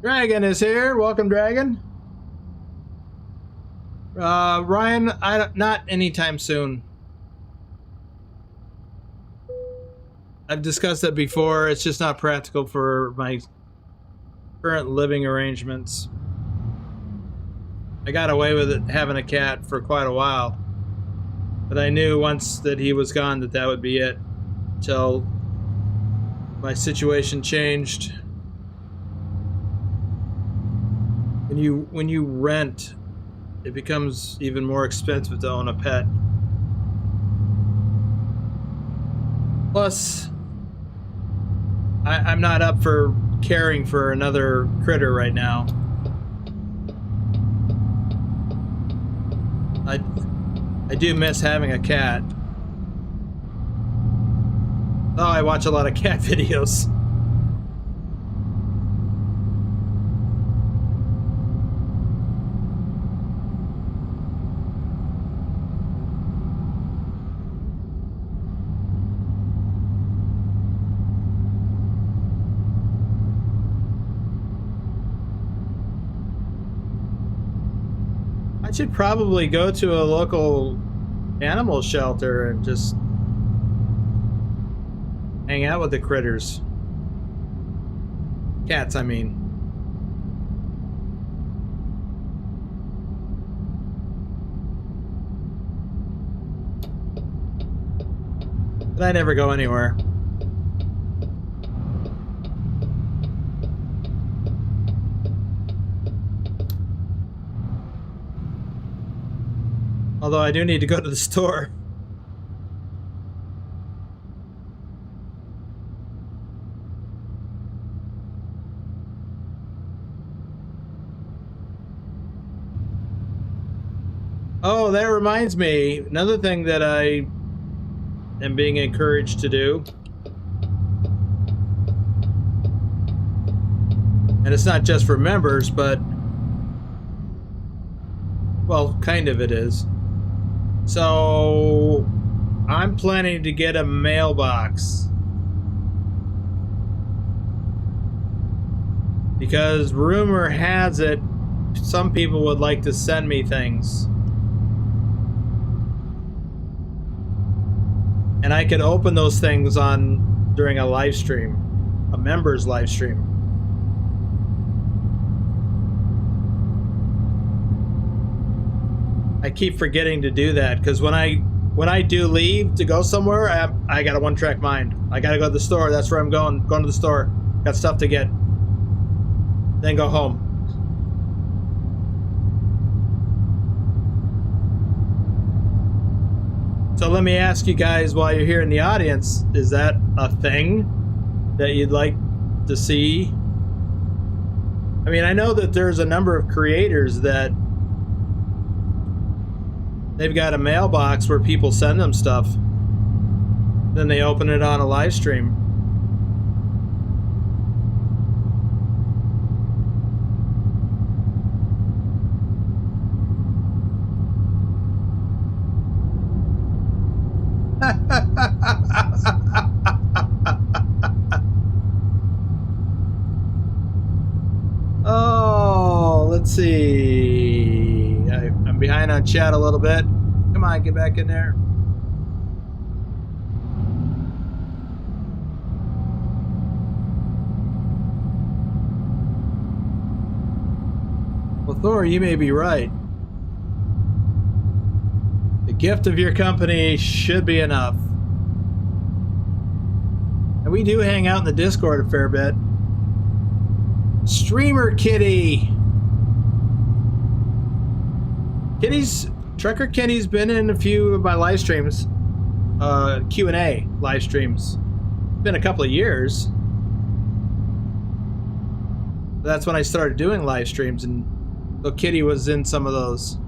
Dragon is here. Welcome, Dragon. Ryan, not anytime soon. I've discussed that before. It's just not practical for my current living arrangements. I got away with it having a cat for quite a while, but I knew once that he was gone that that would be it until my situation changed. When you rent, it becomes even more expensive to own a pet. Plus, I'm not up for caring for another critter right now. I do miss having a cat. Oh, I watch a lot of cat videos. I should probably go to a local animal shelter and just hang out with the critters. Cats, I mean. But I never go anywhere. Although I do need to go to the store. Oh, that reminds me. Another thing that I am being encouraged to do. And it's not just for members, but... well, kind of it is. So, I'm planning to get a mailbox. Because rumor has it, some people would like to send me things. And I could open those things during a live stream, a members live stream. I keep forgetting to do that because when I do leave to go somewhere, I got a one-track mind. I gotta go to the store. That's where I'm going. Going to the store. Got stuff to get. Then go home. So let me ask you guys while you're here in the audience, is that a thing that you'd like to see? I mean, I know that there's a number of creators that they've got a mailbox where people send them stuff. Then they open it on a live stream. Oh, let's see. I'm behind on chat a little bit. Come on, get back in there. Well, Thor, you may be right. The gift of your company should be enough. And we do hang out in the Discord a fair bit. Streamer Kitty. Trucker Kitty's been in a few of my live streams. Q&A live streams. Been a couple of years. That's when I started doing live streams, and so Kitty was in some of those.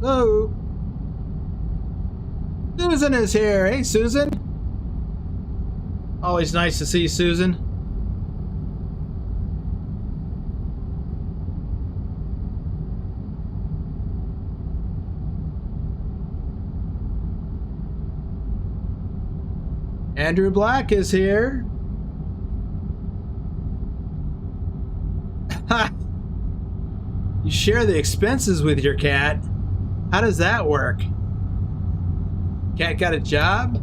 Hello. Susan is here. Hey, Susan. Always nice to see Susan. Andrew Black is here. You share the expenses with your cat. How does that work? Cat got a job?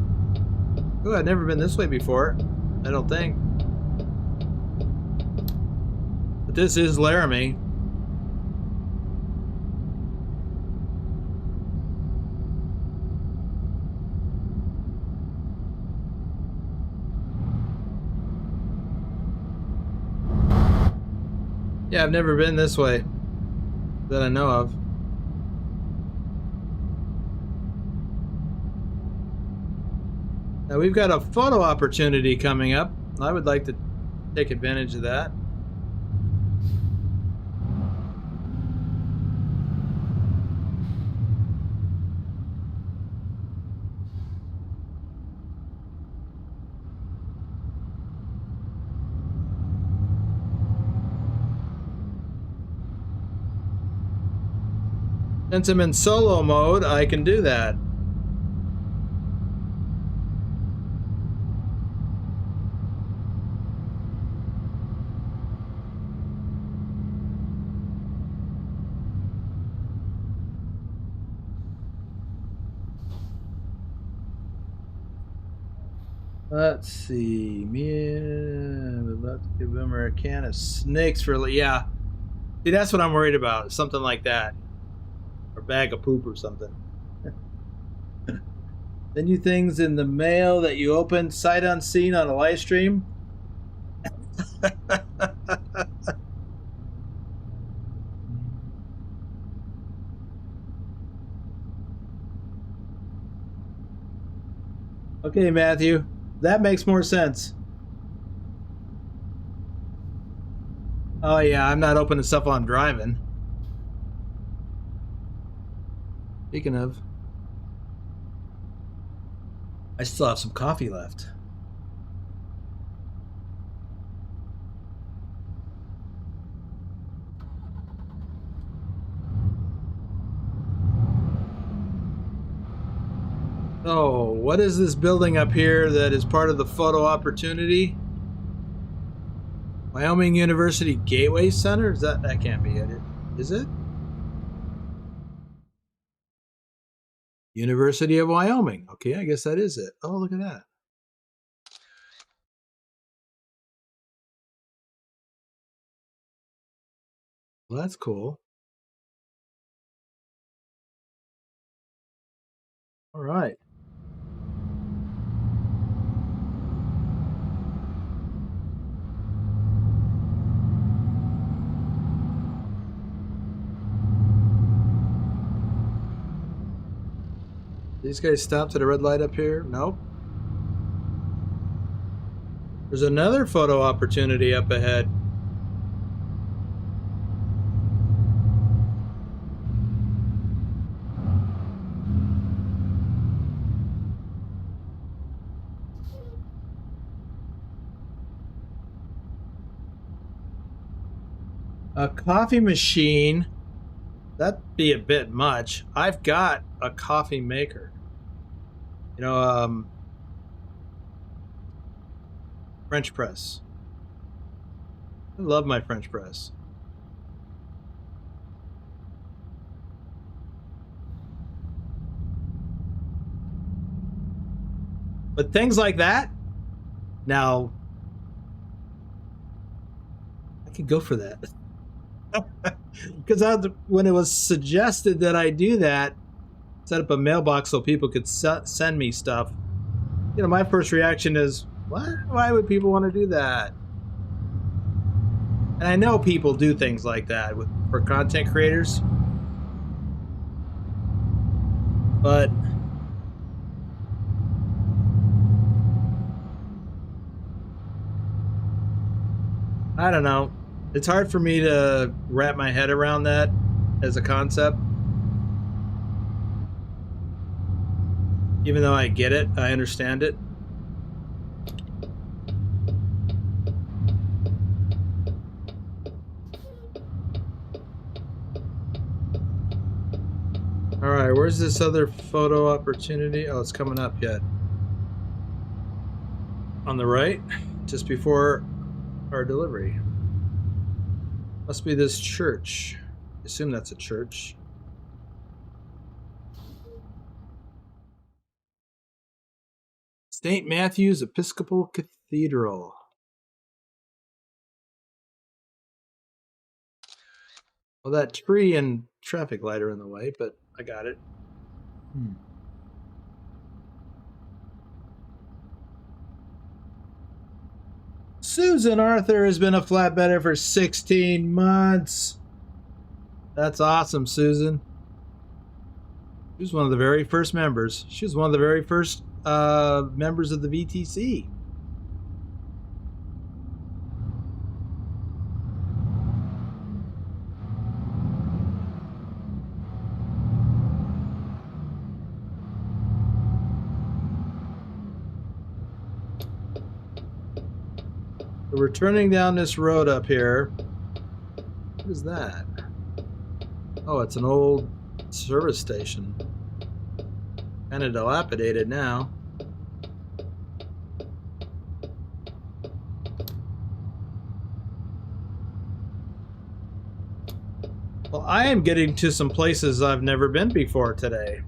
Oh, I've never been this way before. I don't think. But this is Laramie. Yeah, I've never been this way that I know of. Now we've got a photo opportunity coming up. I would like to take advantage of that. Since I'm in solo mode, I can do that. Let's see. Man, would love to give him a can of snakes for, yeah. See, that's what I'm worried about. Something like that. Or bag of poop or something. Send you things in the mail that you open sight unseen on a live stream. Okay, Matthew. That makes more sense. Oh yeah, I'm not opening stuff while I'm driving. Speaking of, I still have some coffee left. Oh, what is this building up here that is part of the photo opportunity? Wyoming University Gateway Center? Is that can't be it? Is it? University of Wyoming. Okay, I guess that is it. Oh, look at that. Well, that's cool. All right. These guys stopped at a red light up here? Nope. There's another photo opportunity up ahead. A coffee machine. That'd be a bit much. I've got a coffee maker. You know, French press. I love my French press. But things like that, now, I could go for that. Because when it was suggested that I do that, set up a mailbox so people could send me stuff, you know, my first reaction is, what? Why would people want to do that? And I know people do things like that for content creators. But I don't know. It's hard for me to wrap my head around that as a concept. Even though I get it, I understand it. All right, where's this other photo opportunity? Oh, it's coming up yet. On the right, just before our delivery. Must be this church. assume that's a church. St. Matthew's Episcopal Cathedral. Well, that tree and traffic light are in the way, but I got it. Susan Arthur has been a flatbedder for 16 months. That's awesome, Susan. She was one of the very first members. She was one of the very first members of the VTC. So we're turning down this road up here. What is that? Oh, it's an old service station. Kind of dilapidated now. Well, I am getting to some places I've never been before today.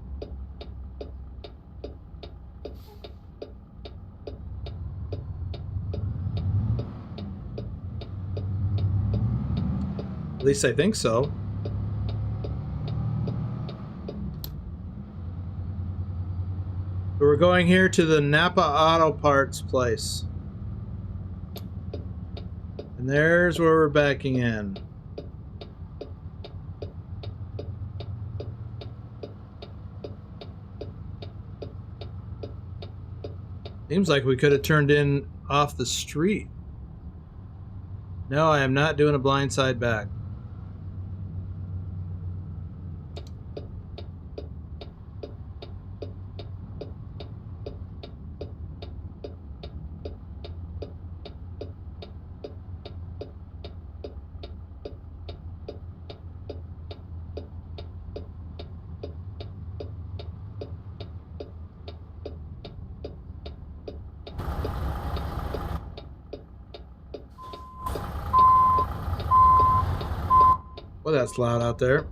At least I think so. We're going here to the Napa Auto Parts place. And there's where we're backing in. Seems like we could have turned in off the street. No, I am not doing a blindside back. Well, that's loud out there.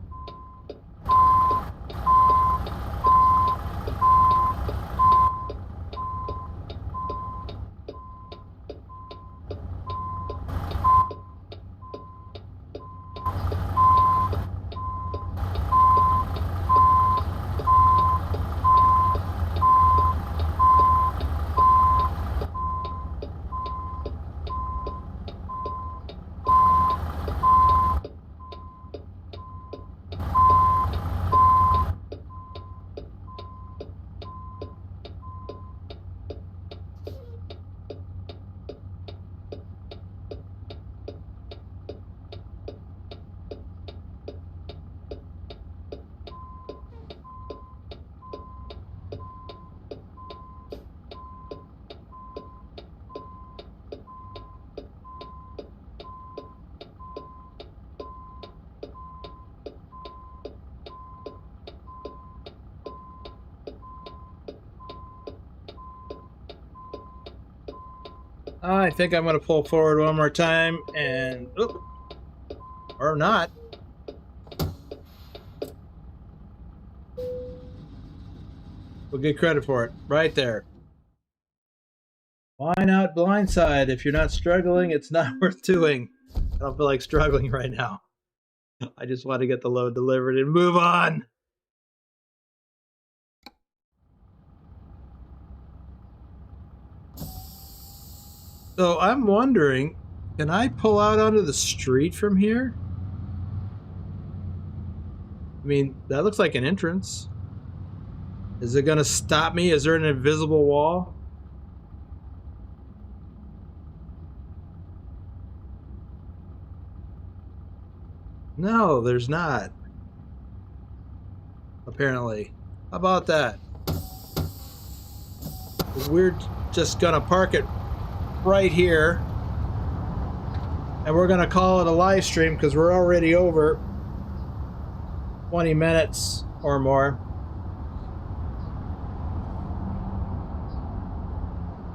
I think I'm going to pull forward one more time and... Oop, or not. We'll get credit for it. Right there. Why not blindside? If you're not struggling, it's not worth doing. I don't feel like struggling right now. I just want to get the load delivered and move on. So I'm wondering, can I pull out onto the street from here? I mean, that looks like an entrance. Is it going to stop me? Is there an invisible wall? No, there's not. Apparently. How about that? We're just going to park it right here. And we're going to call it a live stream because we're already over 20 minutes or more.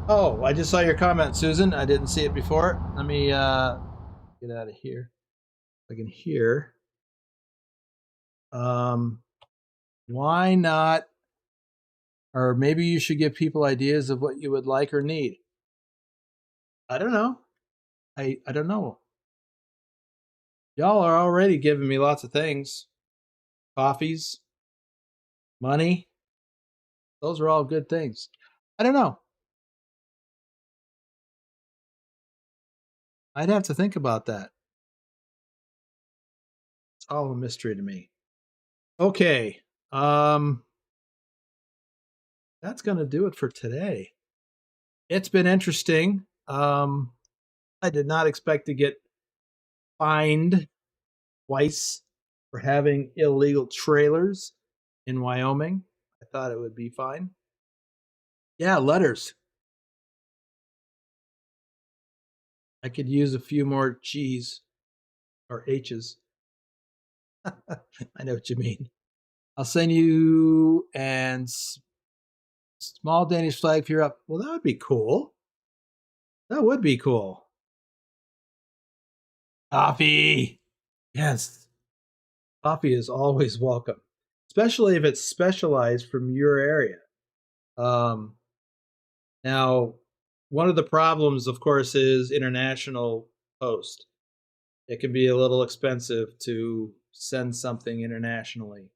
Oh, I just saw your comment, Susan. I didn't see it before. Let me get out of here. I can hear. Why not? Or maybe you should give people ideas of what you would like or need. I don't know. I don't know. Y'all are already giving me lots of things. Coffees, money. Those are all good things. I don't know. I'd have to think about that. It's all a mystery to me. Okay. Um, that's going to do it for today. It's been interesting. I did not expect to get fined twice for having illegal trailers in Wyoming. I thought it would be fine. Yeah, letters. I could use a few more G's or H's. I know what you mean. I'll send you and small Danish flag if you're up. Well, that would be cool. That would be cool. Coffee. Yes. Coffee is always welcome, especially if it's specialized from your area. Um, now, one of the problems, of course, is international post. It can be a little expensive to send something internationally.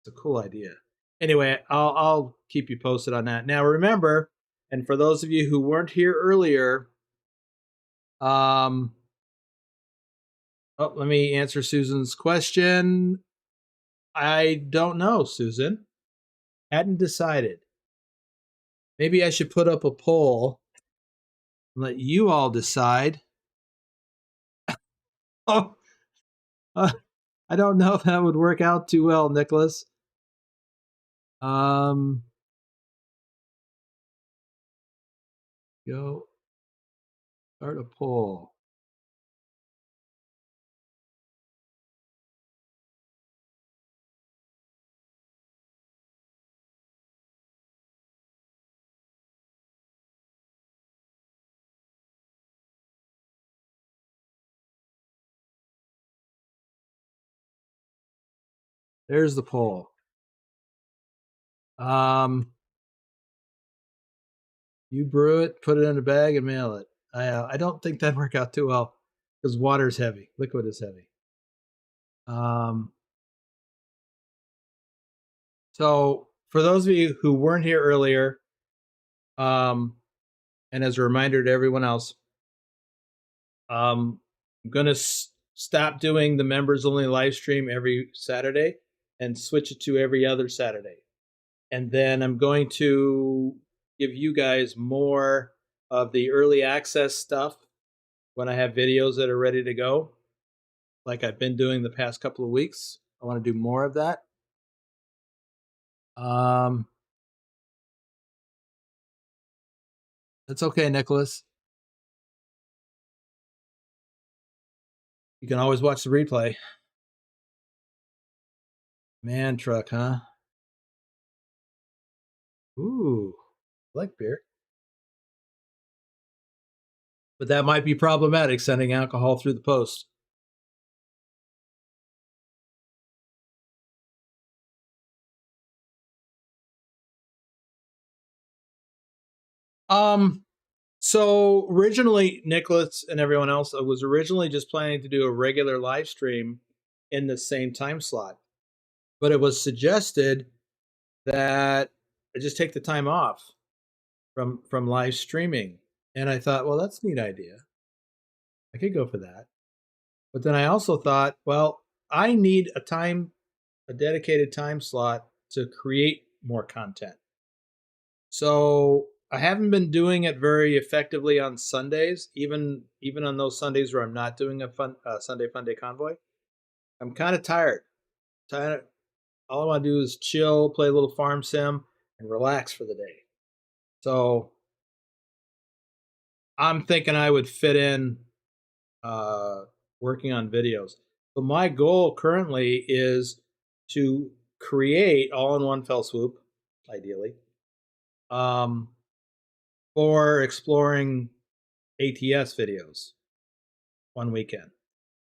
It's a cool idea. Anyway, I'll keep you posted on that. Now, remember, and for those of you who weren't here earlier, um, oh, let me answer Susan's question. I don't know, Susan. Hadn't decided. Maybe I should put up a poll and let you all decide. Oh, I don't know if that would work out too well, Nicholas. Um, go start a poll. There's the poll. You brew it, put it in a bag, and mail it. I don't think that'd work out too well because water is heavy, liquid is heavy. Um, so for those of you who weren't here earlier, and as a reminder to everyone else, I'm gonna stop doing the members only live stream every Saturday and switch it to every other Saturday. And then I'm going to give you guys more of the early access stuff when I have videos that are ready to go, like I've been doing the past couple of weeks. I want to do more of that. Um, that's okay, Nicholas. You can always watch the replay. Man truck, huh? Ooh, I like beer. But that might be problematic sending alcohol through the post. Um, so originally, Nicholas and everyone else, I was originally just planning to do a regular live stream in the same time slot. But it was suggested that I just take the time off from live streaming. And I thought, well, that's a neat idea. I could go for that. But then I also thought, well, I need a dedicated time slot to create more content. So I haven't been doing it very effectively on Sundays, even on those Sundays where I'm not doing a Sunday Fun Day convoy. I'm kind of tired. Tired. All I want to do is chill, play a little farm sim, and relax for the day. So I'm thinking I would fit in working on videos. So my goal currently is to create all in one fell swoop, ideally, um, for exploring ATS videos one weekend.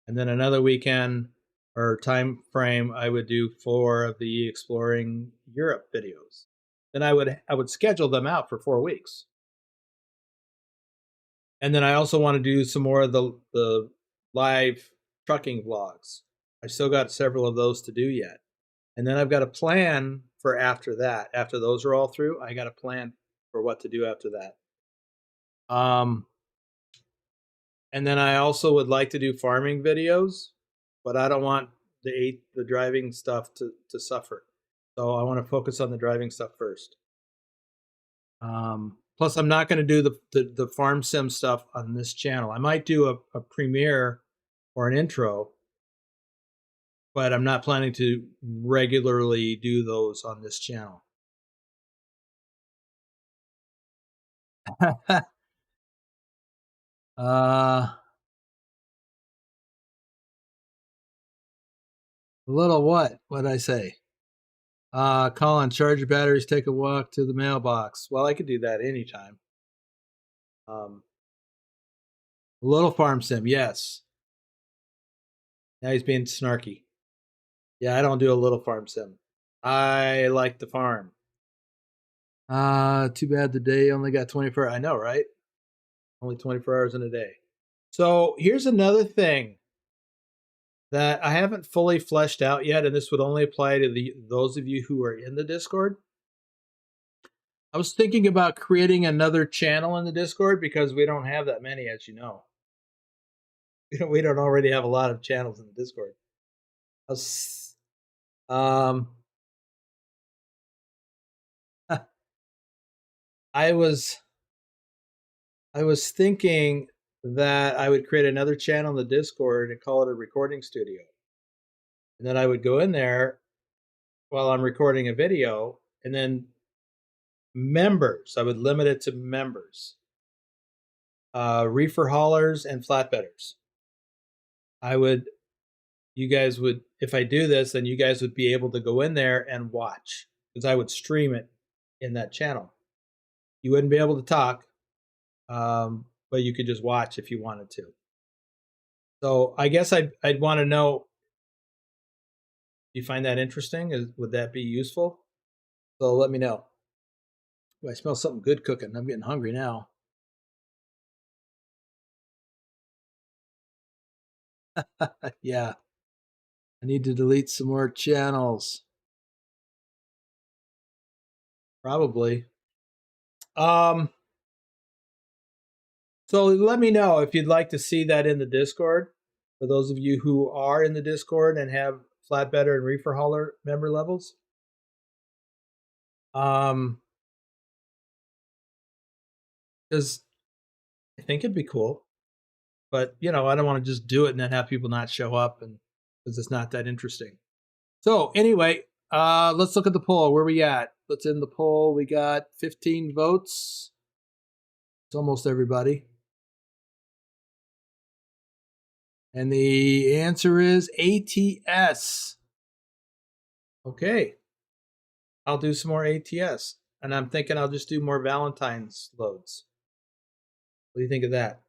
And then another weekend or time frame I would do 4 of the Exploring Europe videos. Then I would schedule them out for 4 weeks. And then I also want to do some more of the live trucking vlogs. I still got several of those to do yet. And then I've got a plan for after that. After those are all through, I got a plan for what to do after that. And then I also would like to do farming videos, but I don't want the driving stuff to suffer. So I want to focus on the driving stuff first. Plus, I'm not going to do the farm sim stuff on this channel. I might do a premiere or an intro, but I'm not planning to regularly do those on this channel. A little what? What'd I say? Colin, charge your batteries, take a walk to the mailbox. Well, I could do that anytime. A little farm sim, yes. Now he's being snarky. Yeah, I don't do a little farm sim. I like the farm. Too bad the day only got 24. I know, right? Only 24 hours in a day. So here's another thing that I haven't fully fleshed out yet, and this would only apply to those of you who are in the Discord. I was thinking about creating another channel in the Discord because we don't have that many, as you know. We don't already have a lot of channels in the Discord. I was thinking that I would create another channel in the Discord and call it a recording studio. And then I would go in there while I'm recording a video, and then members, I would limit it to members, reefer haulers and flatbedders. You guys would, if I do this, then you guys would be able to go in there and watch, because I would stream it in that channel. You wouldn't be able to talk, but you could just watch if you wanted to. So I guess I'd want to know, do you find that interesting? Would that be useful? So let me know. Ooh, I smell something good cooking. I'm getting hungry now. Yeah. I need to delete some more channels. Probably. So let me know if you'd like to see that in the Discord. For those of you who are in the Discord and have flatbedder and reefer hauler member levels. Because I think it'd be cool. But, you know, I don't want to just do it and then have people not show up, and because it's not that interesting. So anyway, let's look at the poll. Where we at? Let's end the poll. We got 15 votes. It's almost everybody. And the answer is ATS. Okay. I'll do some more ATS. And I'm thinking I'll just do more Valentine's loads. What do you think of that?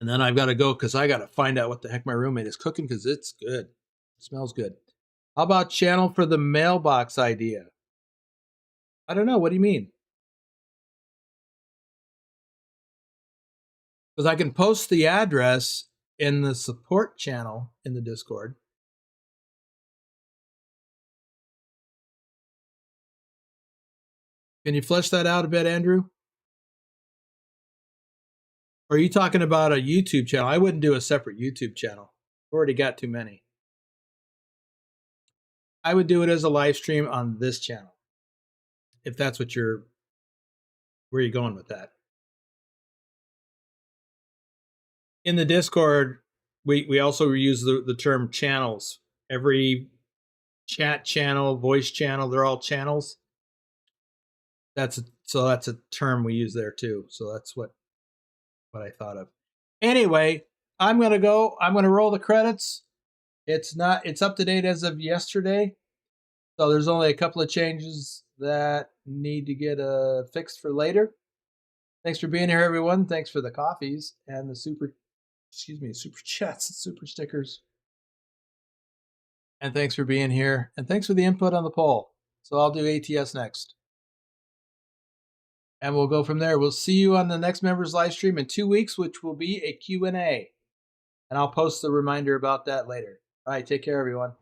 And then I've got to go because I got to find out what the heck my roommate is cooking, because it's good. It smells good. How about channel for the mailbox idea? I don't know. What do you mean? Because I can post the address in the support channel in the Discord. Can you flesh that out a bit, Andrew? Or are you talking about a YouTube channel? I wouldn't do a separate YouTube channel. I've already got too many. I would do it as a live stream on this channel, if that's what where you're going with that. In the Discord, we also use the term channels. Every chat channel, voice channel, they're all channels. That's a term we use there too. So that's what I thought of. Anyway, I'm gonna go. I'm gonna roll the credits. It's up to date as of yesterday. So there's only a couple of changes that need to get fixed for later. Thanks for being here, everyone. Thanks for the coffees and the super super chats and super stickers. And thanks for being here. And thanks for the input on the poll. So I'll do ATS next. And we'll go from there. We'll see you on the next members live stream in 2 weeks, which will be a Q&A. And I'll post the reminder about that later. All right, take care, everyone.